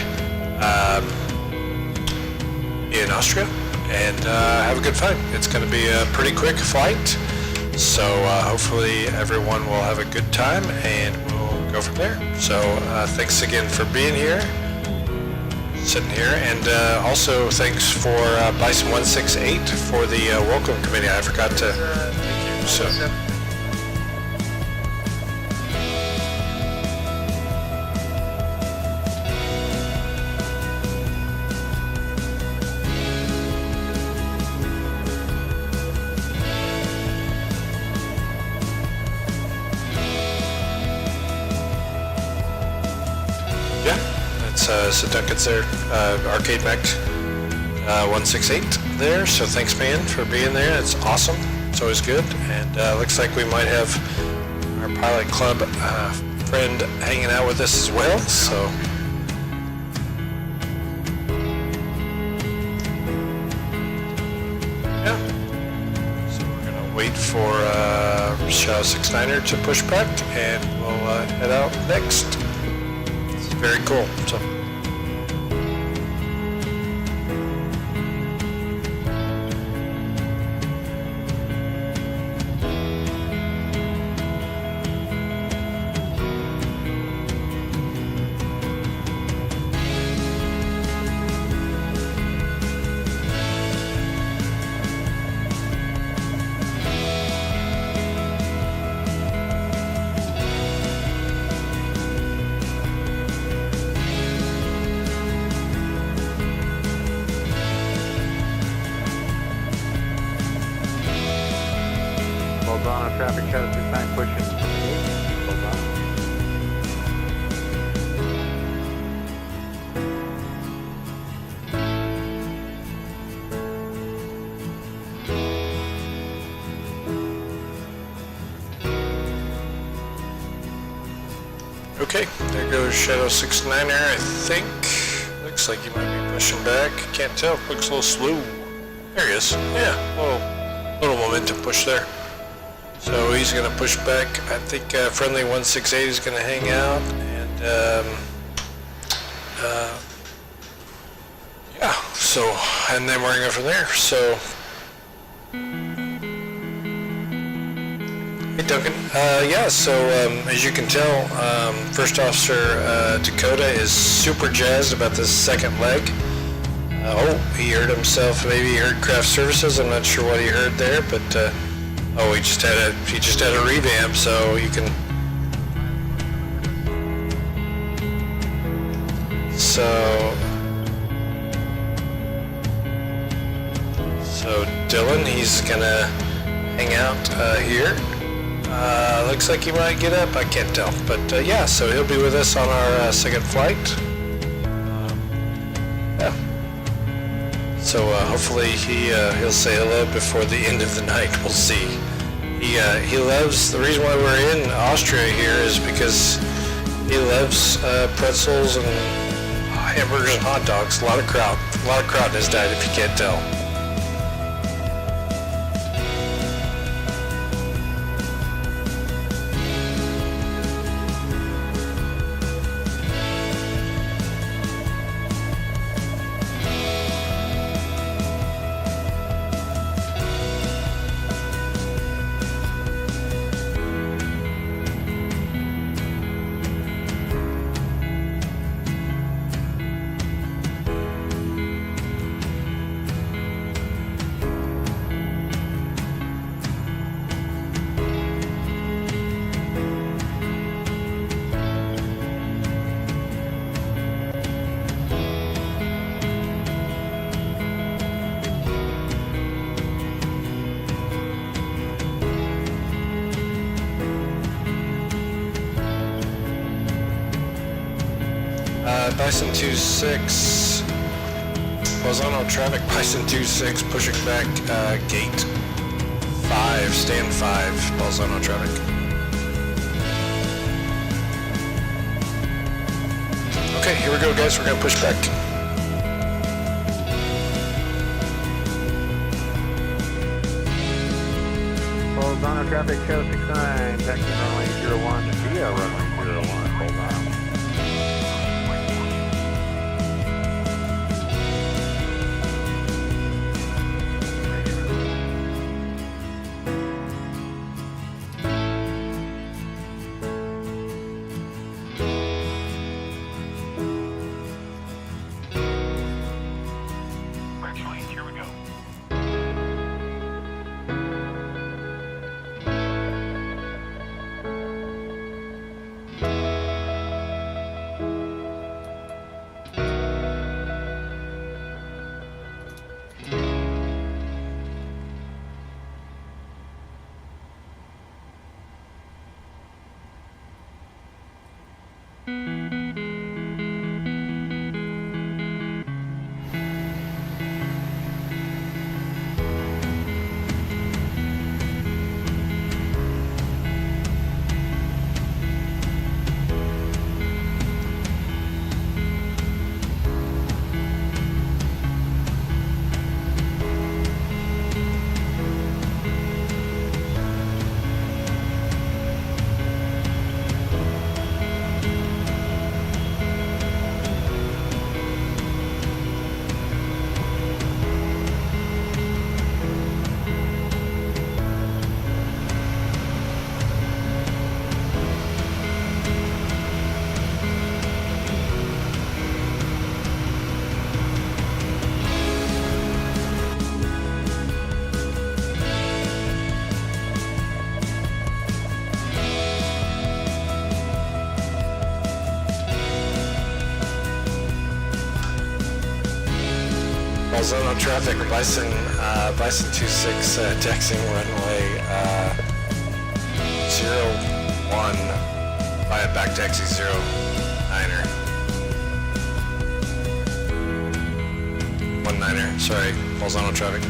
in Austria and have a good flight. It's gonna be a pretty quick flight, so hopefully everyone will have a good time and we'll go from there. So thanks again for being here, sitting here, and also thanks for Bison 168 for the welcome committee. I forgot to thank you. So. Zinatek's there, Arcade Mech 168 there, so thanks man for being there. It's awesome, it's always good, and looks like we might have our pilot club friend hanging out with us as well, so yeah. So we're gonna wait for Shadow 69er to push back, and we'll head out next. It's very cool. So. Bolzano traffic, Shadow 69 pushing. Bolzano. Okay, there goes Shadow 69er, I think. Looks like he might be pushing back. Can't tell, looks a little slow. There he is. Yeah, little momentum push there. So he's going to push back. I think friendly 168 is going to hang out, and yeah. So, and then we're going to go from there. So, hey Duncan. Yeah. So as you can tell, First Officer Dakota is super jazzed about this second leg. Oh, he heard himself. Maybe he heard craft services. I'm not sure what he heard there, but. Oh, he just had a revamp, so you can. So Dylan, he's gonna hang out here. Looks like he might get up. I can't tell, but yeah. So he'll be with us on our second flight. Yeah. So hopefully he'll say hello before the end of the night. We'll see. He loves, the reason why we're in Austria here is because he loves pretzels and hamburgers and hot dogs. A lot of crowd in his diet if you can't tell. Bison 26. Bolzano traffic, Bison 26, pushing back, gate 5, stand 5, Bolzano traffic. Okay, here we go, guys. We're gonna push back. Bolzano traffic, show 69, taxi runway 01 via runway 01, Bolzano. Actually, here we go. Bolzano traffic, Bison 26, taxiing runway 01 via back taxi 09er. 19er, sorry, Bolzano traffic.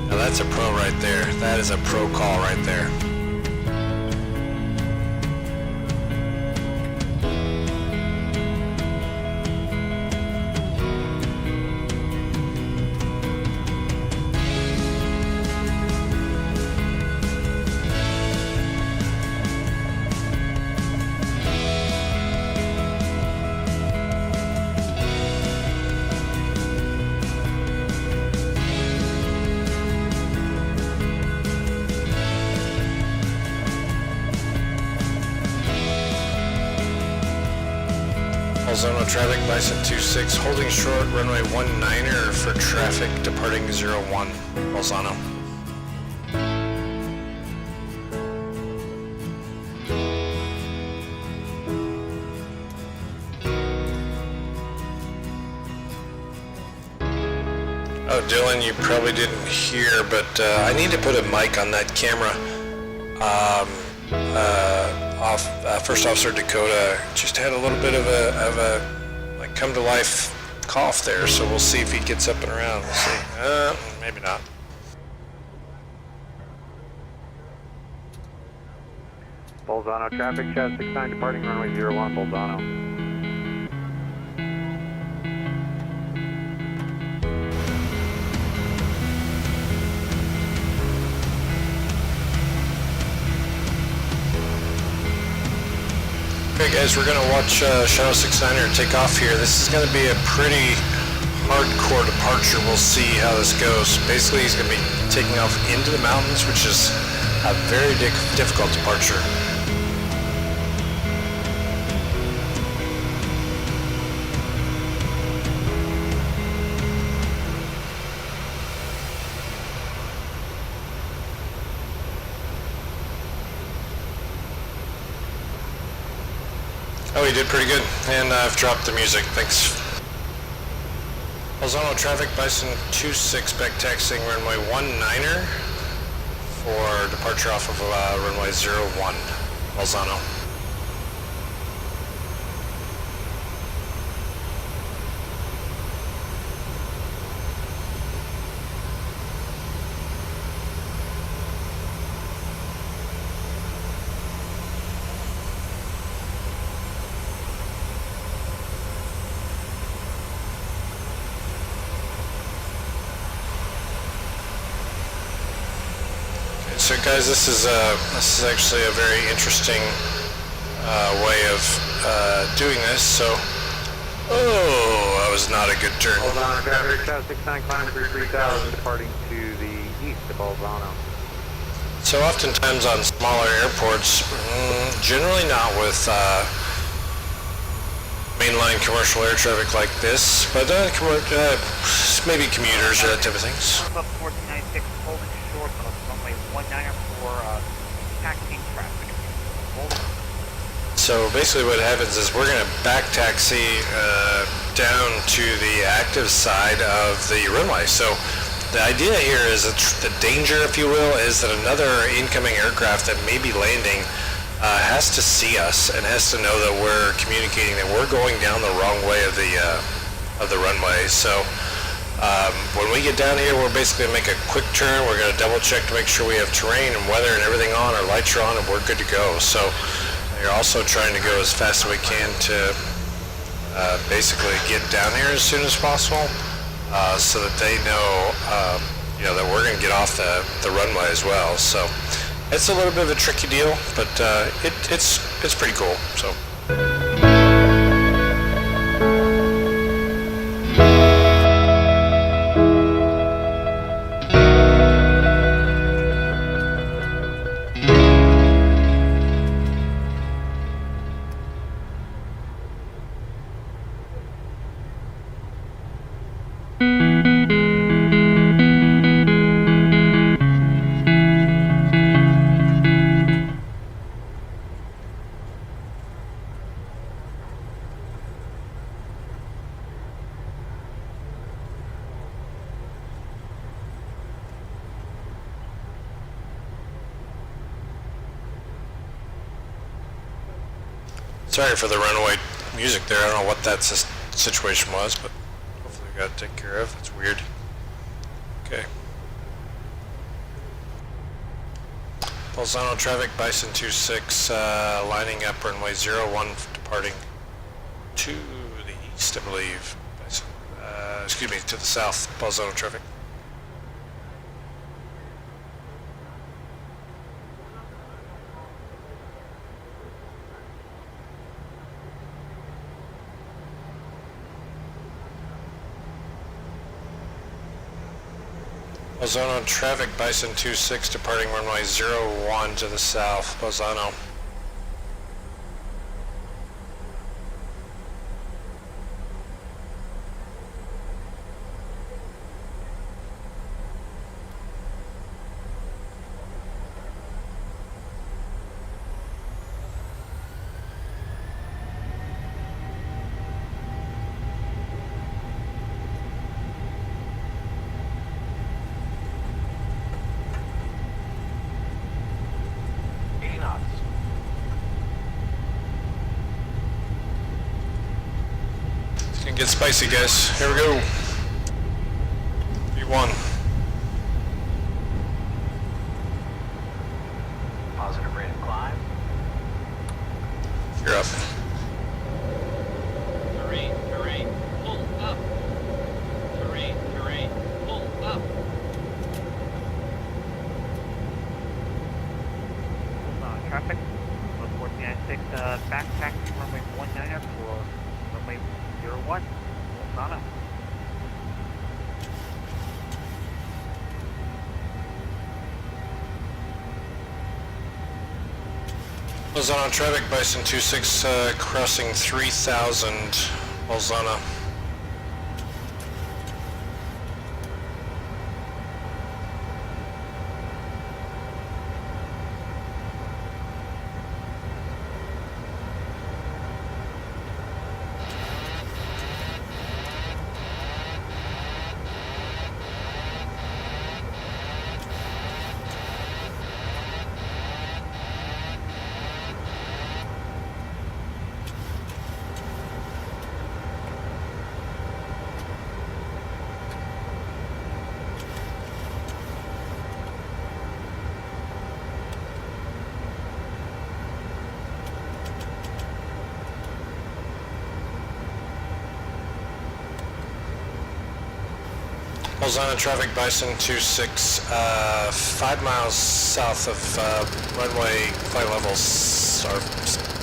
That's a pro right there. That is a pro call right there. Bolzano traffic, Bison 26, holding short, runway 19er for traffic departing 01, Bolzano. Oh, Dylan, you probably didn't hear, but I need to put a mic on that camera. First Officer Dakota just had a little bit of a like come to life cough there, so we'll see if he gets up and around. We'll see. Maybe not. Bolzano traffic, chat 69 departing runway 01, Bolzano. Okay guys, we're going to watch Shadow 69er take off here. This is going to be a pretty hardcore departure. We'll see how this goes. Basically, he's going to be taking off into the mountains, which is a very difficult departure. Oh, you did pretty good. And I've dropped the music. Thanks. Bolzano traffic, Bison 26 back taxiing runway 19er for departure off of runway 01, Bolzano. So guys, this is actually a very interesting way of doing this. So, oh, that was not a good turn. Bolzano traffic, 769 climb through 3000, departing to the east of Bolzano. So oftentimes on smaller airports, generally not with mainline commercial air traffic like this, but maybe commuters or that type of things. Club 1496, holding short of runway 19er for taxiing traffic. So basically what happens is we're going to back taxi down to the active side of the runway. So the idea here is that the danger, if you will, is that another incoming aircraft that may be landing has to see us and has to know that we're communicating that we're going down the wrong way of the runway. So when we get down here, we're basically going to make a quick turn. We're going to double check to make sure we have terrain and weather and everything on. Our lights are on and we're good to go. So you're also trying to go as fast as we can to basically get down here as soon as possible, so that they know, that we're going to get off the runway as well. So it's a little bit of a tricky deal, but it's pretty cool. So. Sorry for the runaway music there. I don't know what that situation was, but hopefully we got it taken care of. That's weird. Okay. Bolzano traffic, Bison 26, lining up runway 01, departing to the east, I believe. Bison, excuse me, to the south, Bolzano traffic. Bolzano traffic, Bison 26, departing runway 01 to the south, Bolzano. Get spicy, guys. Here we go. V1. Positive rate of climb. You're up. Terrain, pull up. Terrain, pull up. Traffic, 1496, back taxi runway 19er for runway 01, Bolzano. Bolzano traffic, Bison 26, crossing 3000, Bolzano. Bolzano traffic, Bison 26, 5 miles south of runway flight levels, or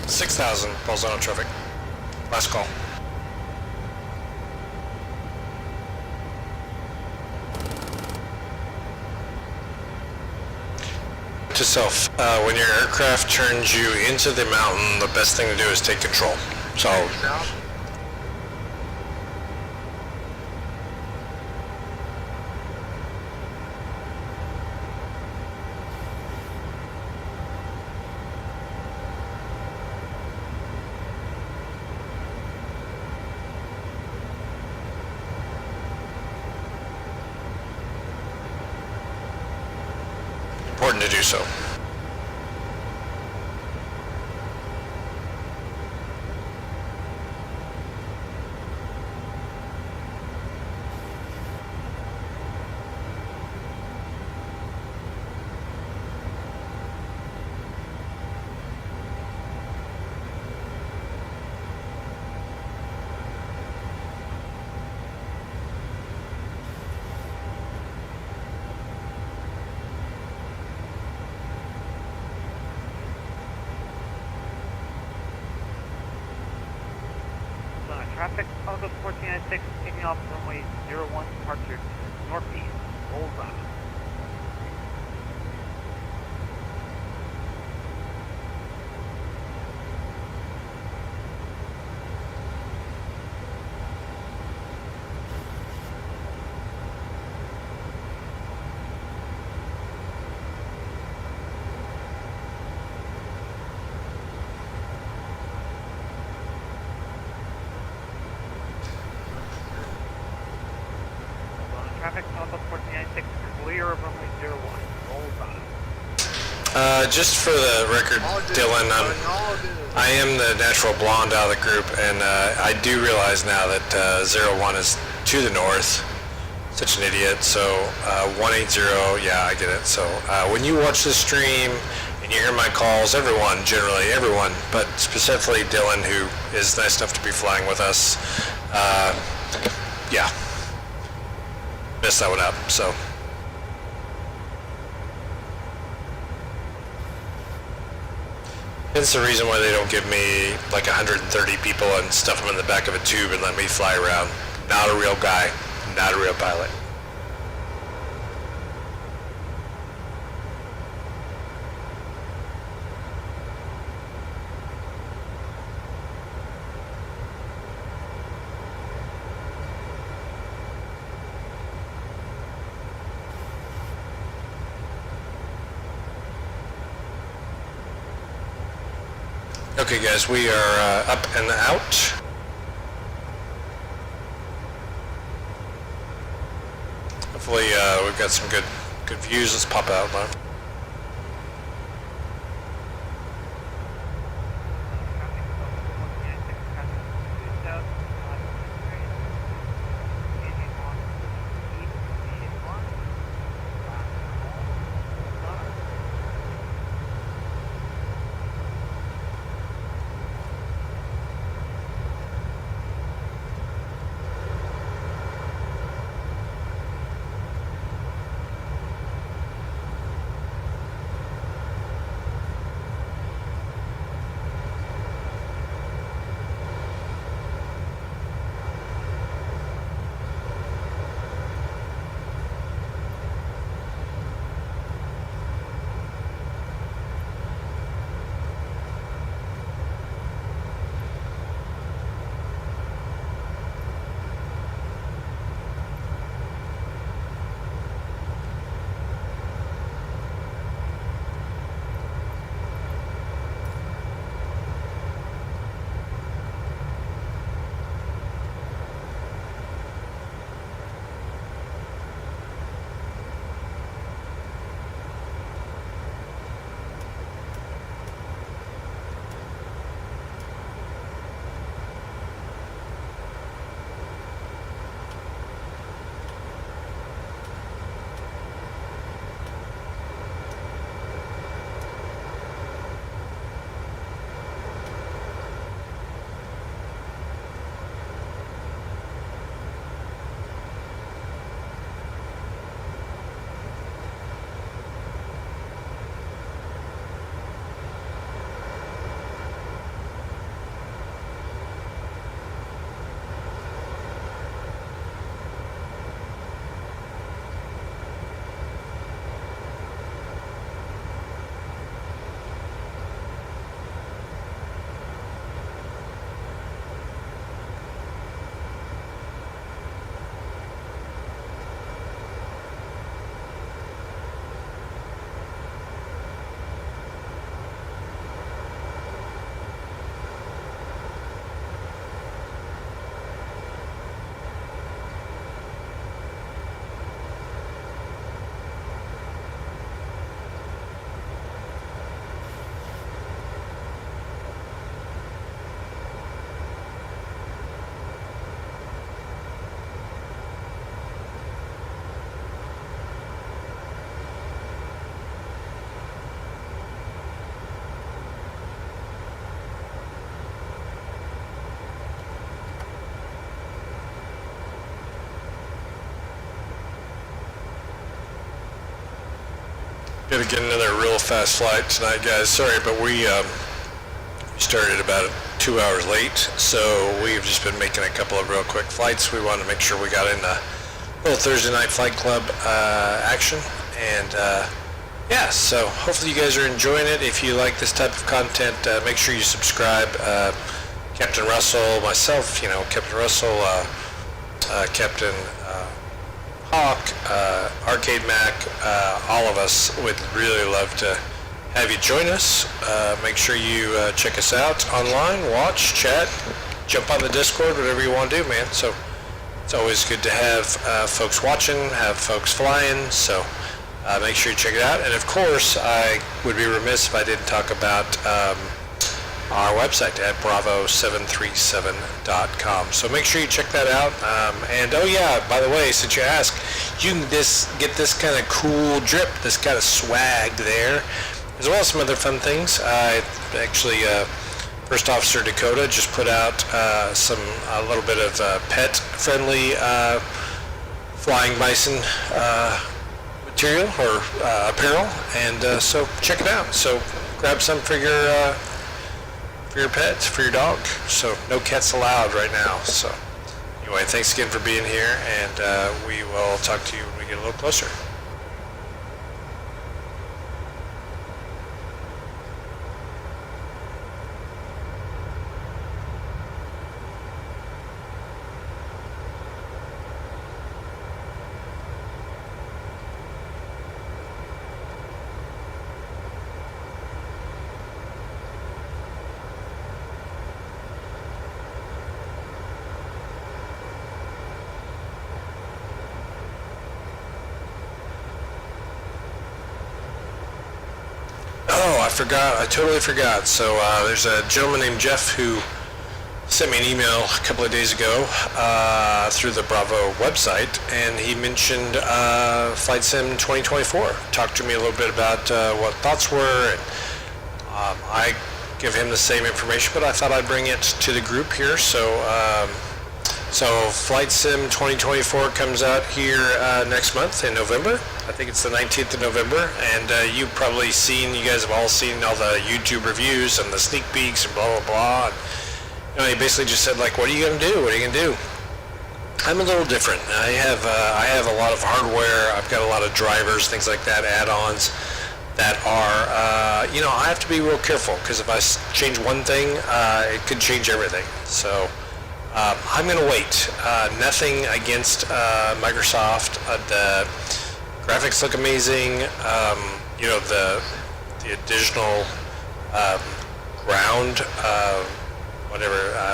6,000 Bolzano traffic. Last call. To self, when your aircraft turns you into the mountain, the best thing to do is take control. So, important to do so. Traffic, August 1496, taking off runway 01, departure northeast, Bolzano. Traffic, August 1496, clear of runway 01, Bolzano. Just for the record, Dylan, I am the natural blonde out of the group, and I do realize now that 01 is to the north. Such an idiot. So 180, yeah, I get it. So when you watch the stream and you hear my calls, generally everyone, but specifically Dylan, who is nice enough to be flying with us, yeah, messed that one up. So. It's the reason why they don't give me like 130 people and stuff them in the back of a tube and let me fly around. Not a real guy, not a real pilot. Okay guys, we are up and out. Hopefully we've got some good views. Let's pop out now. Gonna get another real fast flight tonight, guys. Sorry, but we started about 2 hours late, so we've just been making a couple of real quick flights. We wanted to make sure we got in a little Thursday night flight club action, and yeah, so hopefully you guys are enjoying it. If you like this type of content, make sure you subscribe. Captain Russell, myself, Captain Russell, Captain Hawk, Arcade Mac, all of us would really love to have you join us. Make sure you check us out online, watch, chat, jump on the Discord, whatever you want to do, man. So it's always good to have folks watching, have folks flying, so make sure you check it out. And of course, I would be remiss if I didn't talk about our website at bravo737.com. So make sure you check that out. And oh yeah, by the way, since you asked, you can get this kind of cool drip, this kind of swag there, as well as some other fun things. Actually, First Officer Dakota just put out a little bit of pet-friendly flying bison material or apparel, and so check it out. So grab some for your pets, for your dog. So no cats allowed right now. So anyway, thanks again for being here, and we will talk to you when we get a little closer. I totally forgot. So there's a gentleman named Jeff who sent me an email a couple of days ago through the Bravo website, and he mentioned Flight Sim 2024. Talked to me a little bit about what thoughts were, and I give him the same information, but I thought I'd bring it to the group here. So Flight Sim 2024 comes out here next month in November. I think it's the 19th of November, and you guys have all seen all the YouTube reviews and the sneak peeks and blah, blah, blah. And, he basically just said, like, what are you going to do? What are you going to do? I'm a little different. I have a lot of hardware. I've got a lot of drivers, things like that, add-ons that are, I have to be real careful, because if I change one thing, it could change everything. So I'm going to wait. Nothing against Microsoft. The graphics look amazing. The additional ground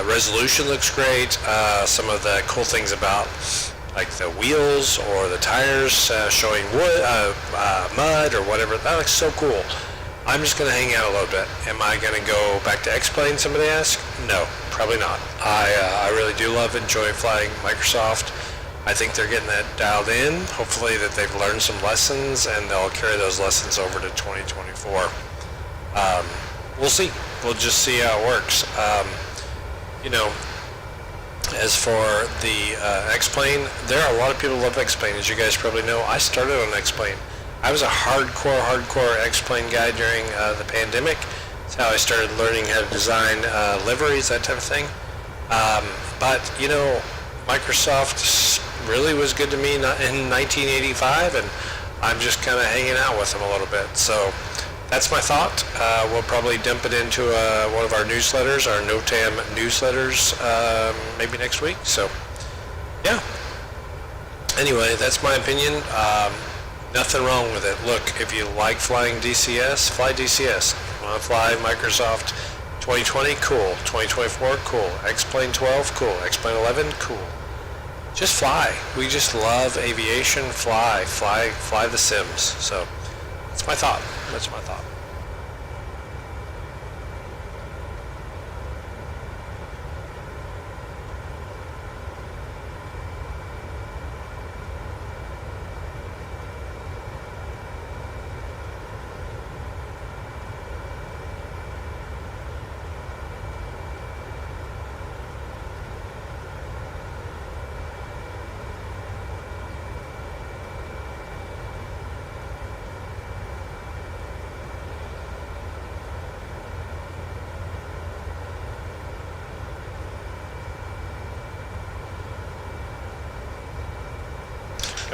resolution looks great. Some of the cool things about like the wheels or the tires showing wood, mud or whatever, that looks so cool. I'm just going to hang out a little bit. Am I going to go back to X-Plane, somebody asked? No, probably not. I really do enjoy flying Microsoft. I think they're getting that dialed in. Hopefully that they've learned some lessons and they'll carry those lessons over to 2024. We'll see. We'll just see how it works. As for the X-Plane, there are a lot of people who love X-Plane. As you guys probably know, I started on X-Plane. I was a hardcore X-Plane guy during the pandemic. That's how I started learning how to design liveries, that type of thing. But, Microsoft really was good to me in 1985, and I'm just kind of hanging out with them a little bit. So that's my thought. We'll probably dump it into one of our newsletters, our NOTAM newsletters, maybe next week. So, yeah. Anyway, that's my opinion. Nothing wrong with it. Look, if you like flying DCS, fly DCS. If you want to fly Microsoft 2020, cool. 2024, cool. X-Plane 12, cool. X-Plane 11, cool. Just fly. We just love aviation. Fly the sims. So that's my thought.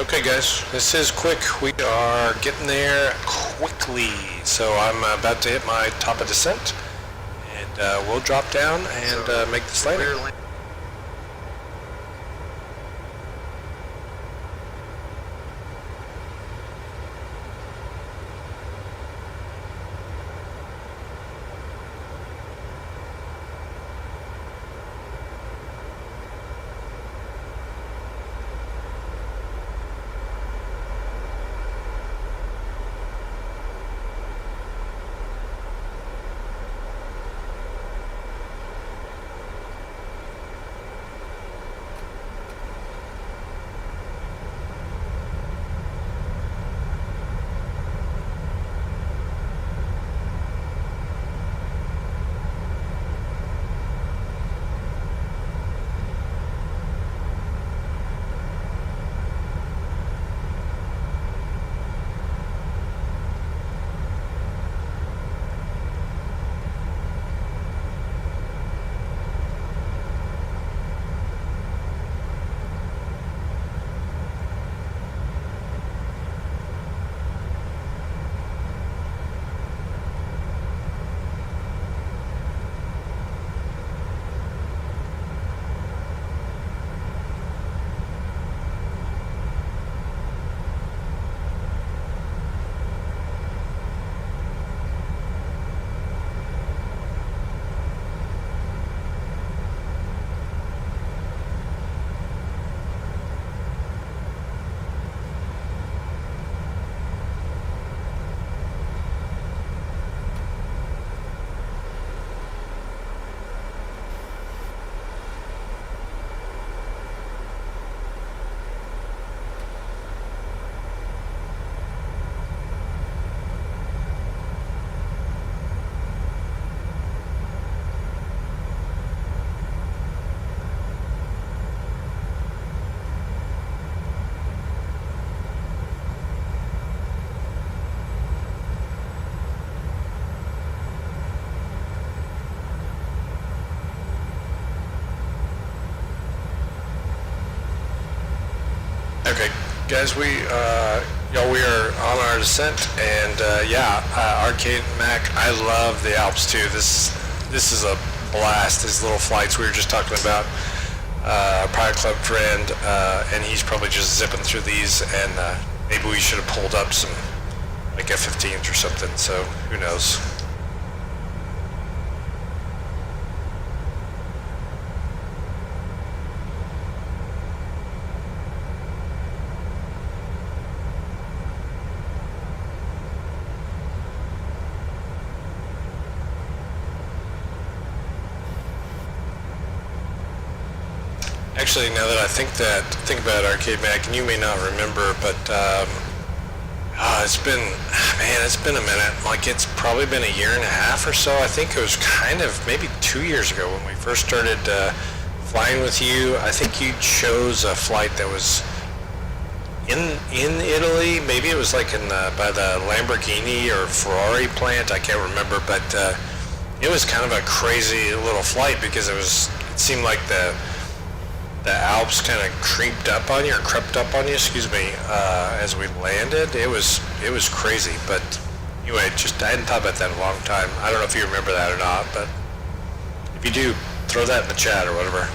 Okay guys, this is quick. We are getting there quickly. So I'm about to hit my top of descent, and we'll drop down and make this landing. Okay, guys, we are on our descent, and Arcade Mac, I love the Alps too. This is a blast. These little flights we were just talking about. Our Pirate Club friend, and he's probably just zipping through these, and maybe we should have pulled up some like F-15s or something. So who knows? Actually, now that I think about Arcade Mac, and you may not remember, but it's been a minute. Like, it's probably been a year and a half or so. I think it was kind of maybe 2 years ago when we first started flying with you. I think you chose a flight that was in Italy. Maybe it was like by the Lamborghini or Ferrari plant. I can't remember, but it was kind of a crazy little flight because it seemed like the Alps kind of crept up on you, as we landed. It was crazy, but anyway, I hadn't thought about that in a long time. I don't know if you remember that or not, but if you do, throw that in the chat or whatever.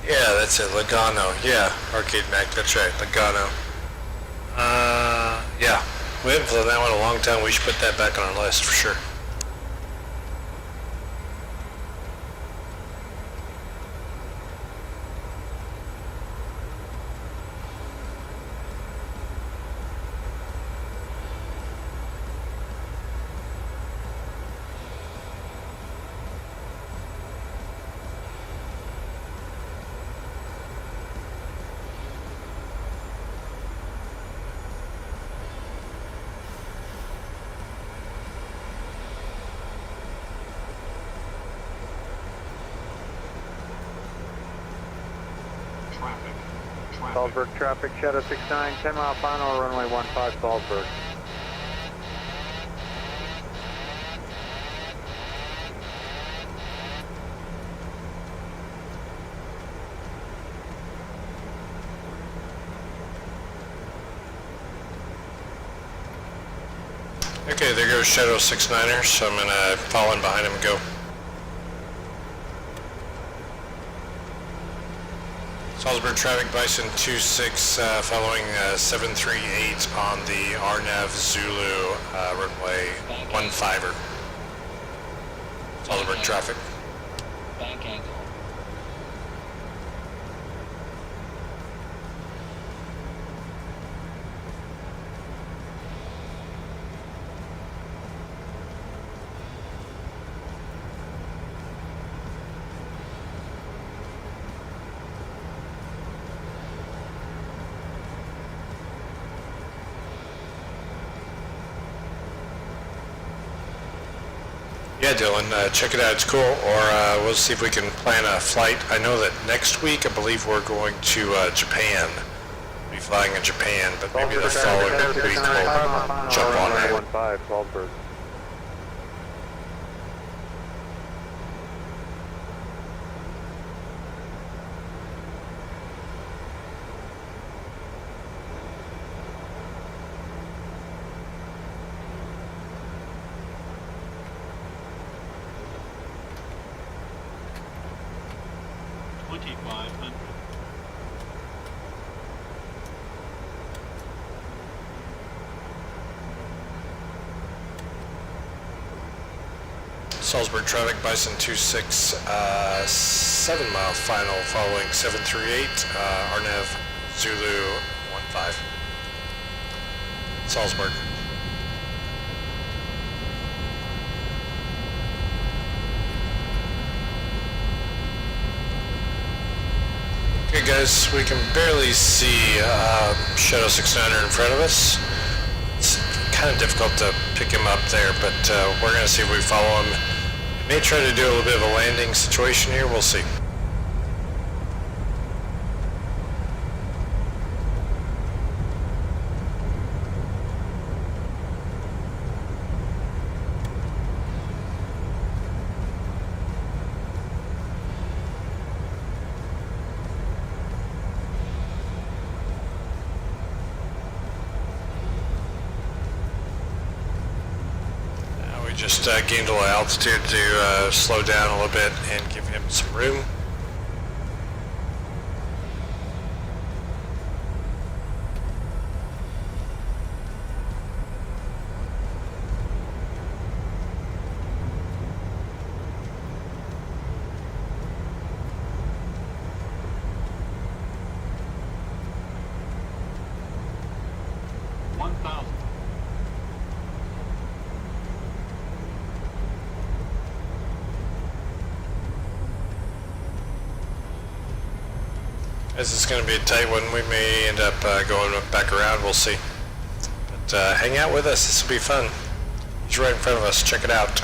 Yeah, that's it, Logano. Yeah, Arcade Mac, that's right, Logano. Yeah, we haven't flown that one in a long time. We should put that back on our list for sure. Salzburg traffic, Shadow 69, 10 mile final, runway 15 Salzburg. Okay, there goes Shadow 69er, so I'm gonna fall in behind him and go. Salzburg traffic, Bison 26, following 738 on the RNAV Zulu, runway 15er. Salzburg traffic. Bank angle. Yeah, Dylan, check it out. It's cool. Or we'll see if we can plan a flight. I know that next week, I believe we're going to Japan. We'll be flying in Japan, but maybe the following week we'll jump on it. 15 Salzburg. Salzburg traffic, Bison 26, 7 mile final following 738, RNAV Zulu 15. Salzburg. Okay guys, we can barely see Shadow 69er in front of us. It's kind of difficult to pick him up there, but we're going to see if we follow him. We may try to do a little bit of a landing situation here, we'll see. Just gained a little altitude to slow down a little bit and give him some room. This is going to be a tight one. We may end up going back around. We'll see. But hang out with us. This will be fun. He's right in front of us. Check it out.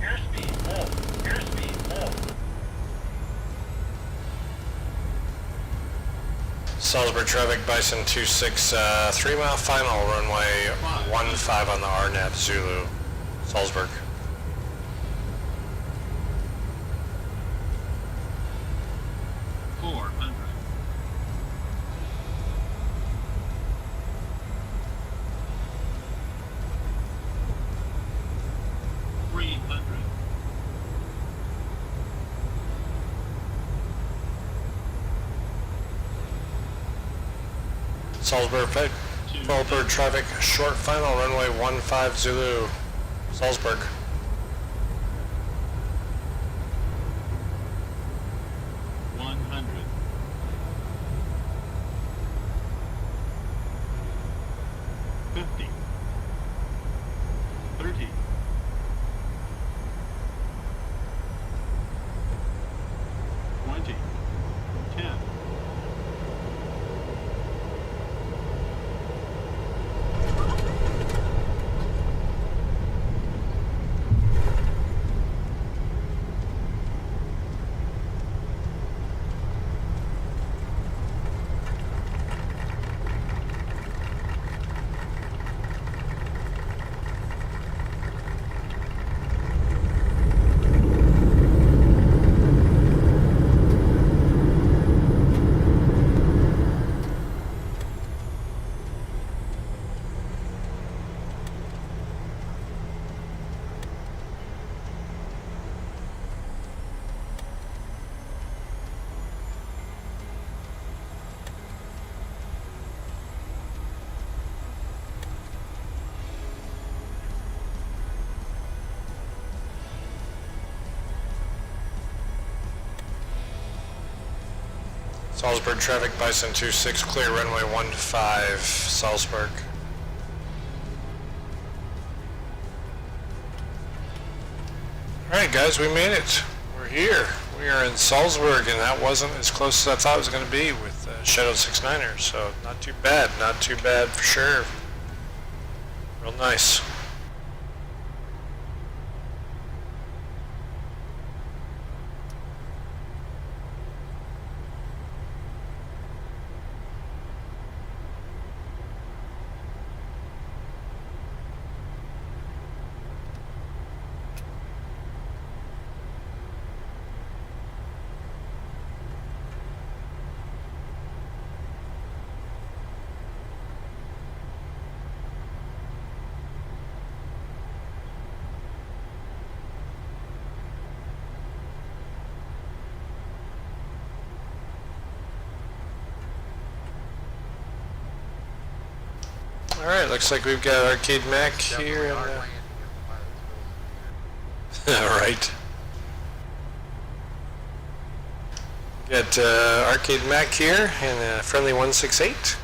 Airspeed full. Airspeed full. Salzburg traffic, Bison 26, 3 mile final, runway 15 on the RNAV Zulu, Salzburg. Salzburg traffic, short final, runway 15 Zulu, Salzburg. Salzburg traffic, Bison 26, clear runway 15, Salzburg. Alright guys, we made it. We're here. We are in Salzburg, and that wasn't as close as I thought it was going to be with Shadow 69er, so not too bad for sure. Real nice. Alright, looks like we've got Arcade Mac here. Alright. Got Arcade Mac here and friendly 168.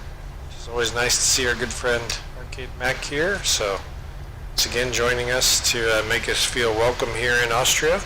It's always nice to see our good friend Arcade Mac here. So, once again joining us to make us feel welcome here in Austria.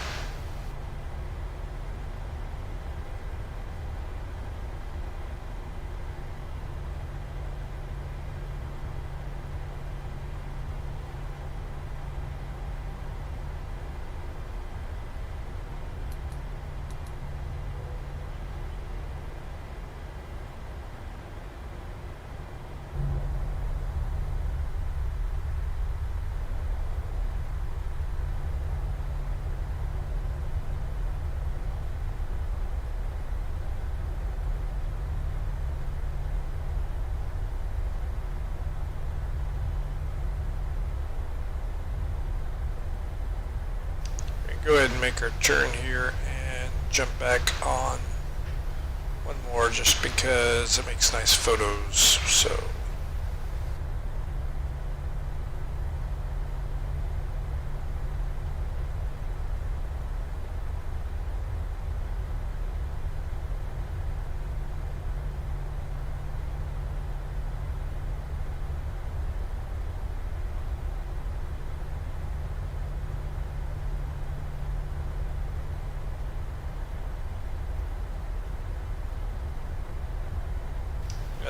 Go ahead and make our turn here and jump back on one more just because it makes nice photos. So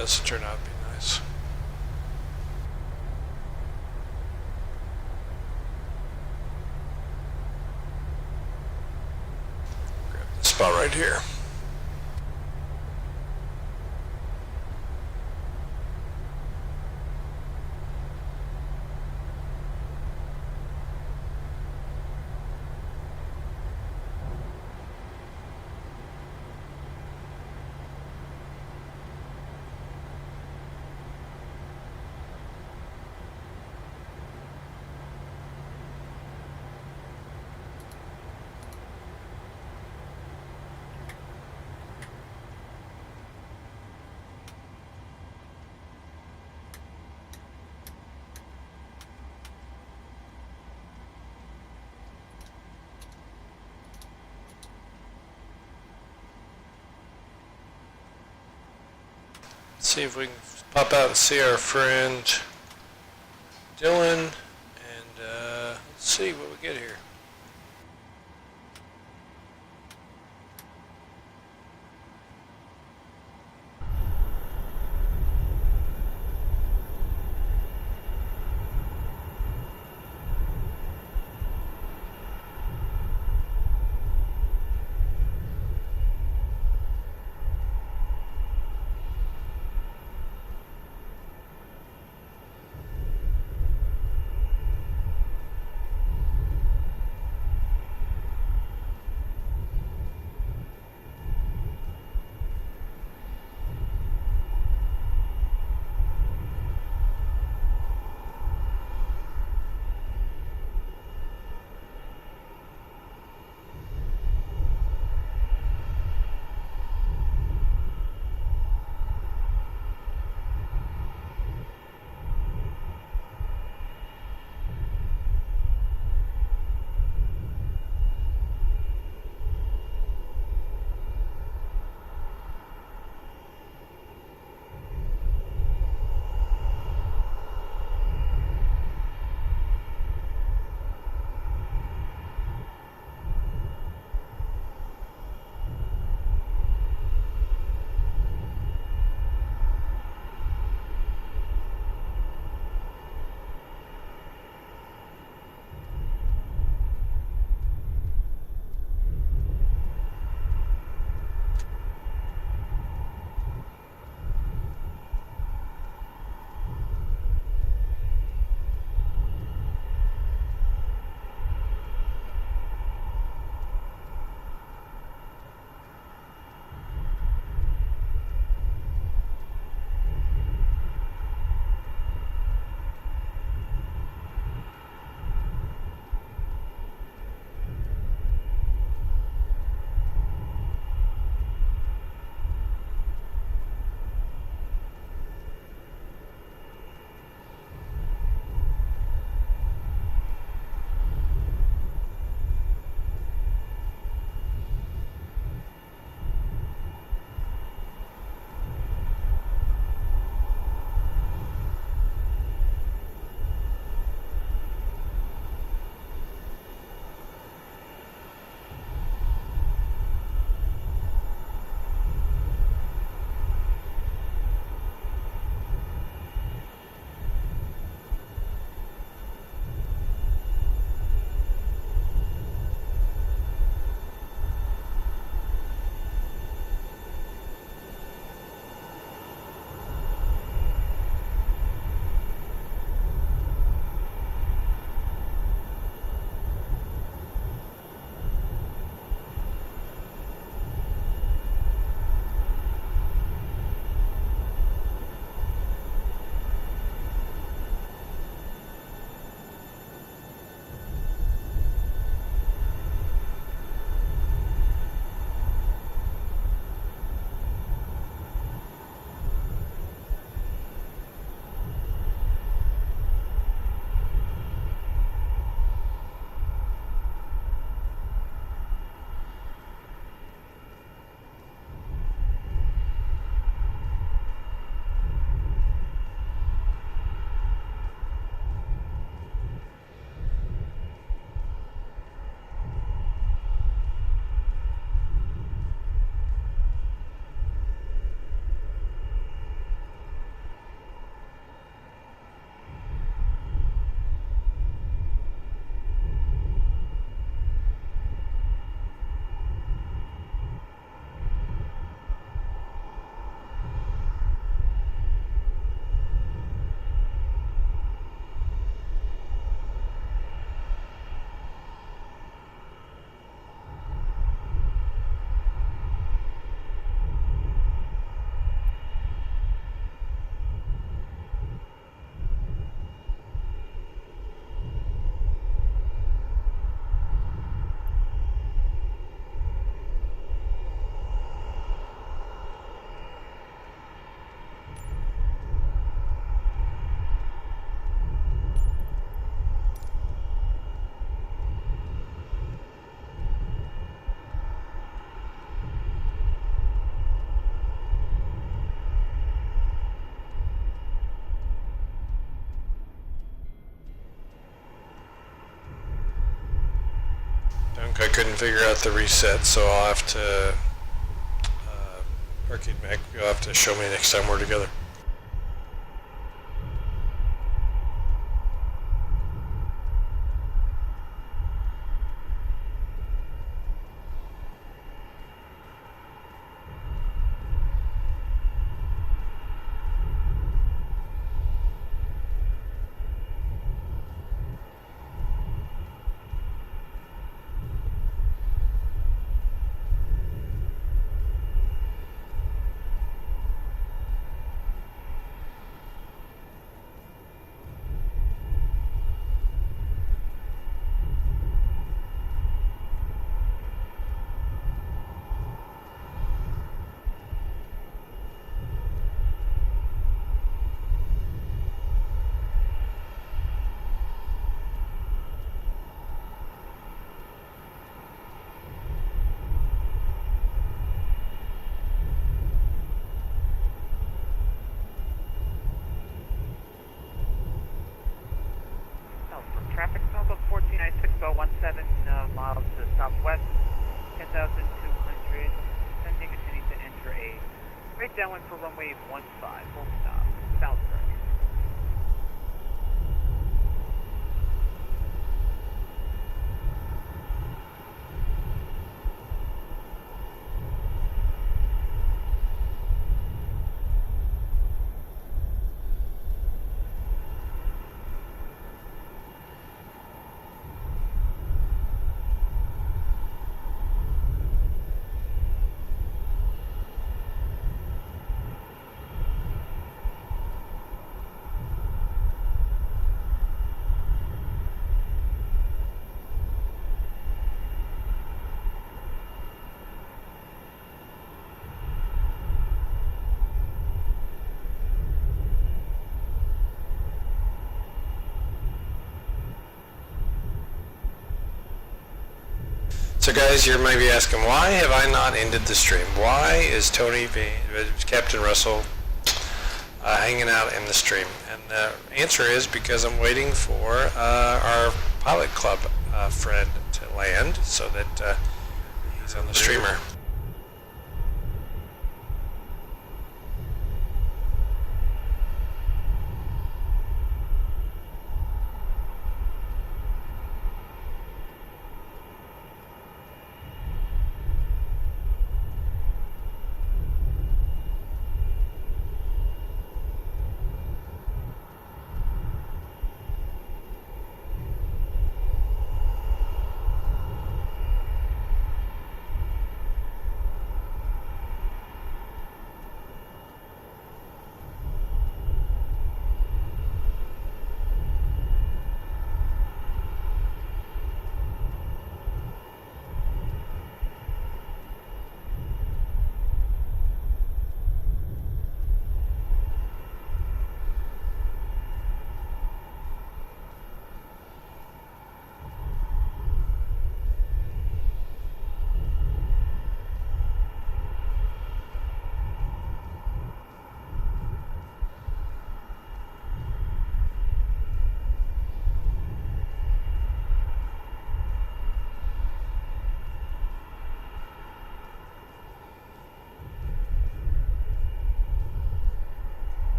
this will turn out to be nice. Grab this spot right here. see if we can pop out and see our friend Dylan, and let's see what we get here. I couldn't figure out the reset, so I'll have to, Arcade Mac, you'll have to show me next time we're together. Traffic south of 1496, about 17 miles to southwest, 10,200, descending, intending to enter a straight downwind for runway 15, full stop, Salzburg. So guys, you might be asking, why have I not ended the stream? Why is Captain Russell hanging out in the stream? And the answer is because I'm waiting for our pilot club friend to land so that he's on the streamer.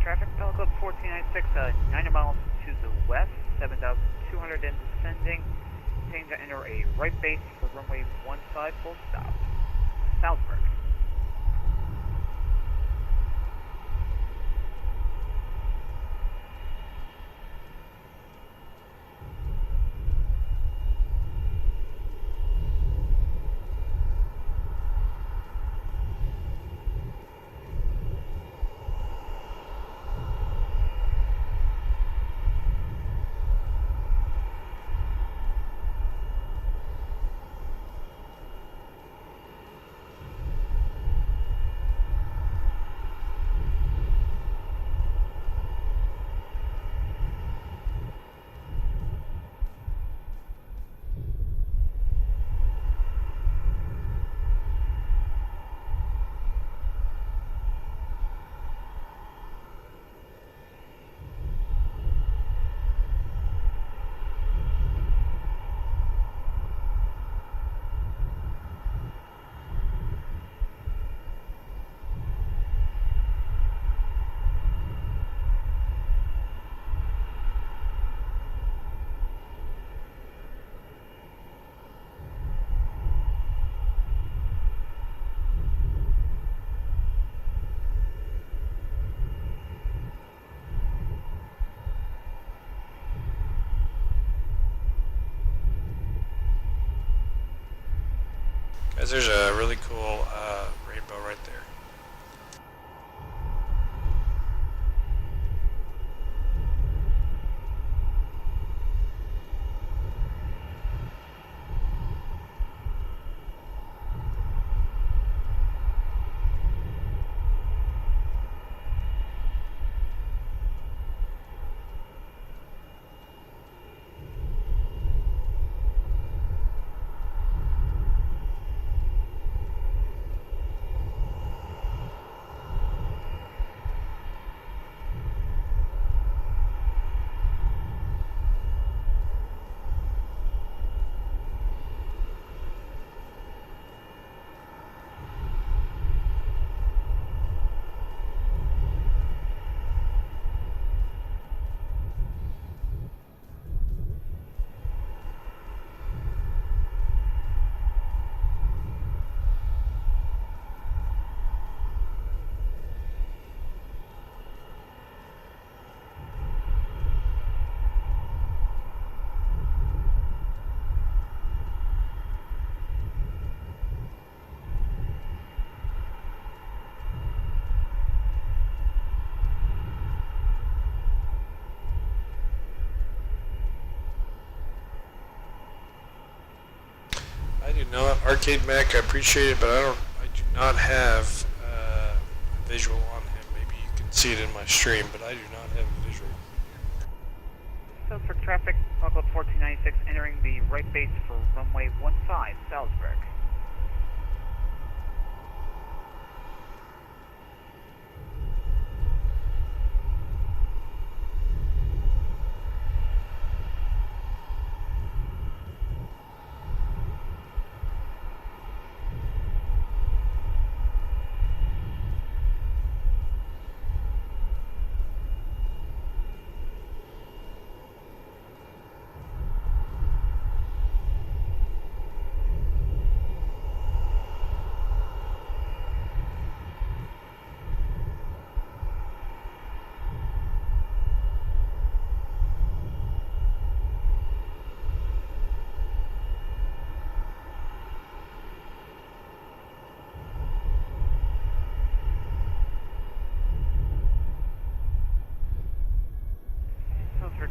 Traffic Pelican 1496, 90 miles to the west, 7,200 and descending. Intending to enter a right base for runway 15, full stop, Salzburg. Guys, there's a really cool rainbow right there. I do not. Arcade Mac, I appreciate it, but I do not have a visual on him. Maybe you can see it in my stream, but I do not have a visual. Salzburg traffic, Club 1496 entering the right base for runway 15, Salzburg.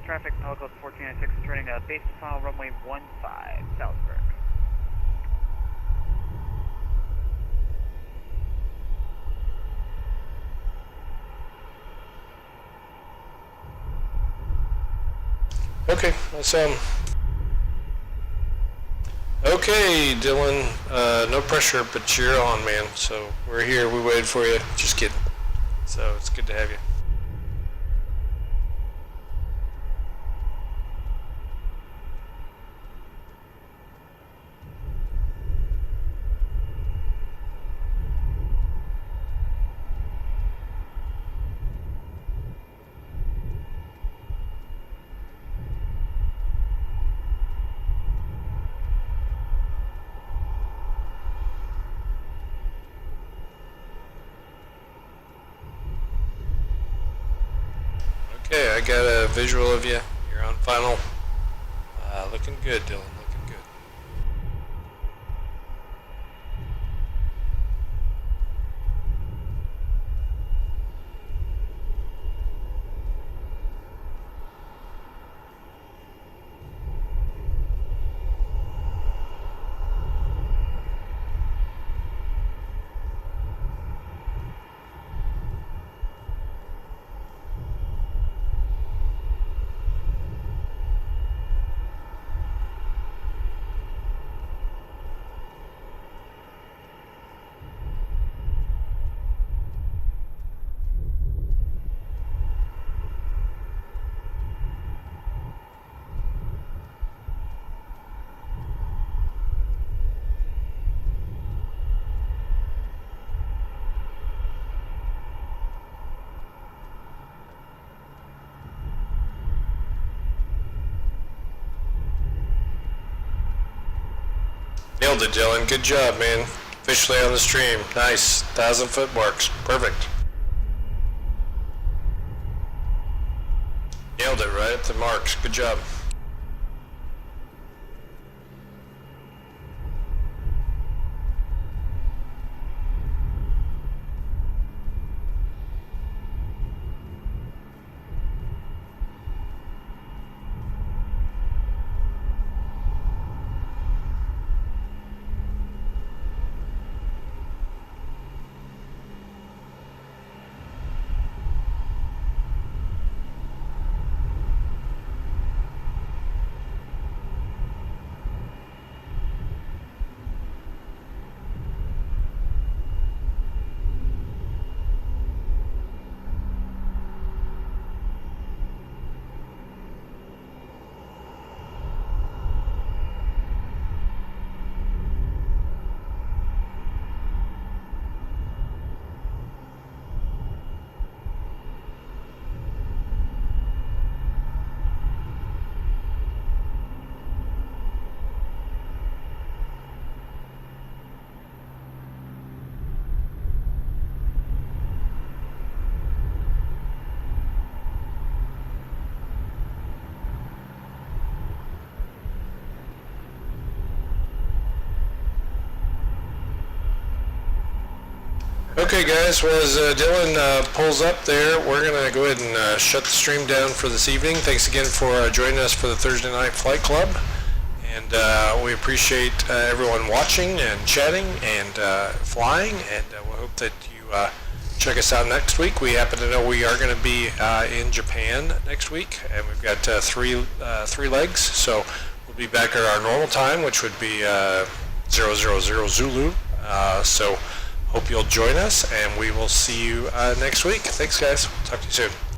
Traffic, Club 1496 turning base to final runway 15, Salzburg. Okay, that's okay, Dylan, no pressure, but you're on, man. So we're here, we waited for you. Just kidding. So it's good to have you. Okay, I got a visual of you. You're on final. Looking good, Dylan. Looking good. Nailed it, Dylan. Good job, man. Officially on the stream. Nice. 1,000-foot marks. Perfect. Nailed it right at the marks. Good job. Okay, guys, well, as Dylan pulls up there, we're going to go ahead and shut the stream down for this evening. Thanks again for joining us for the Thursday Night Flight Club. And we appreciate everyone watching and chatting and flying. And we hope that you check us out next week. We happen to know we are going to be in Japan next week. And we've got three legs. So we'll be back at our normal time, which would be 000 Zulu. So hope you'll join us, and we will see you next week. Thanks, guys. Talk to you soon.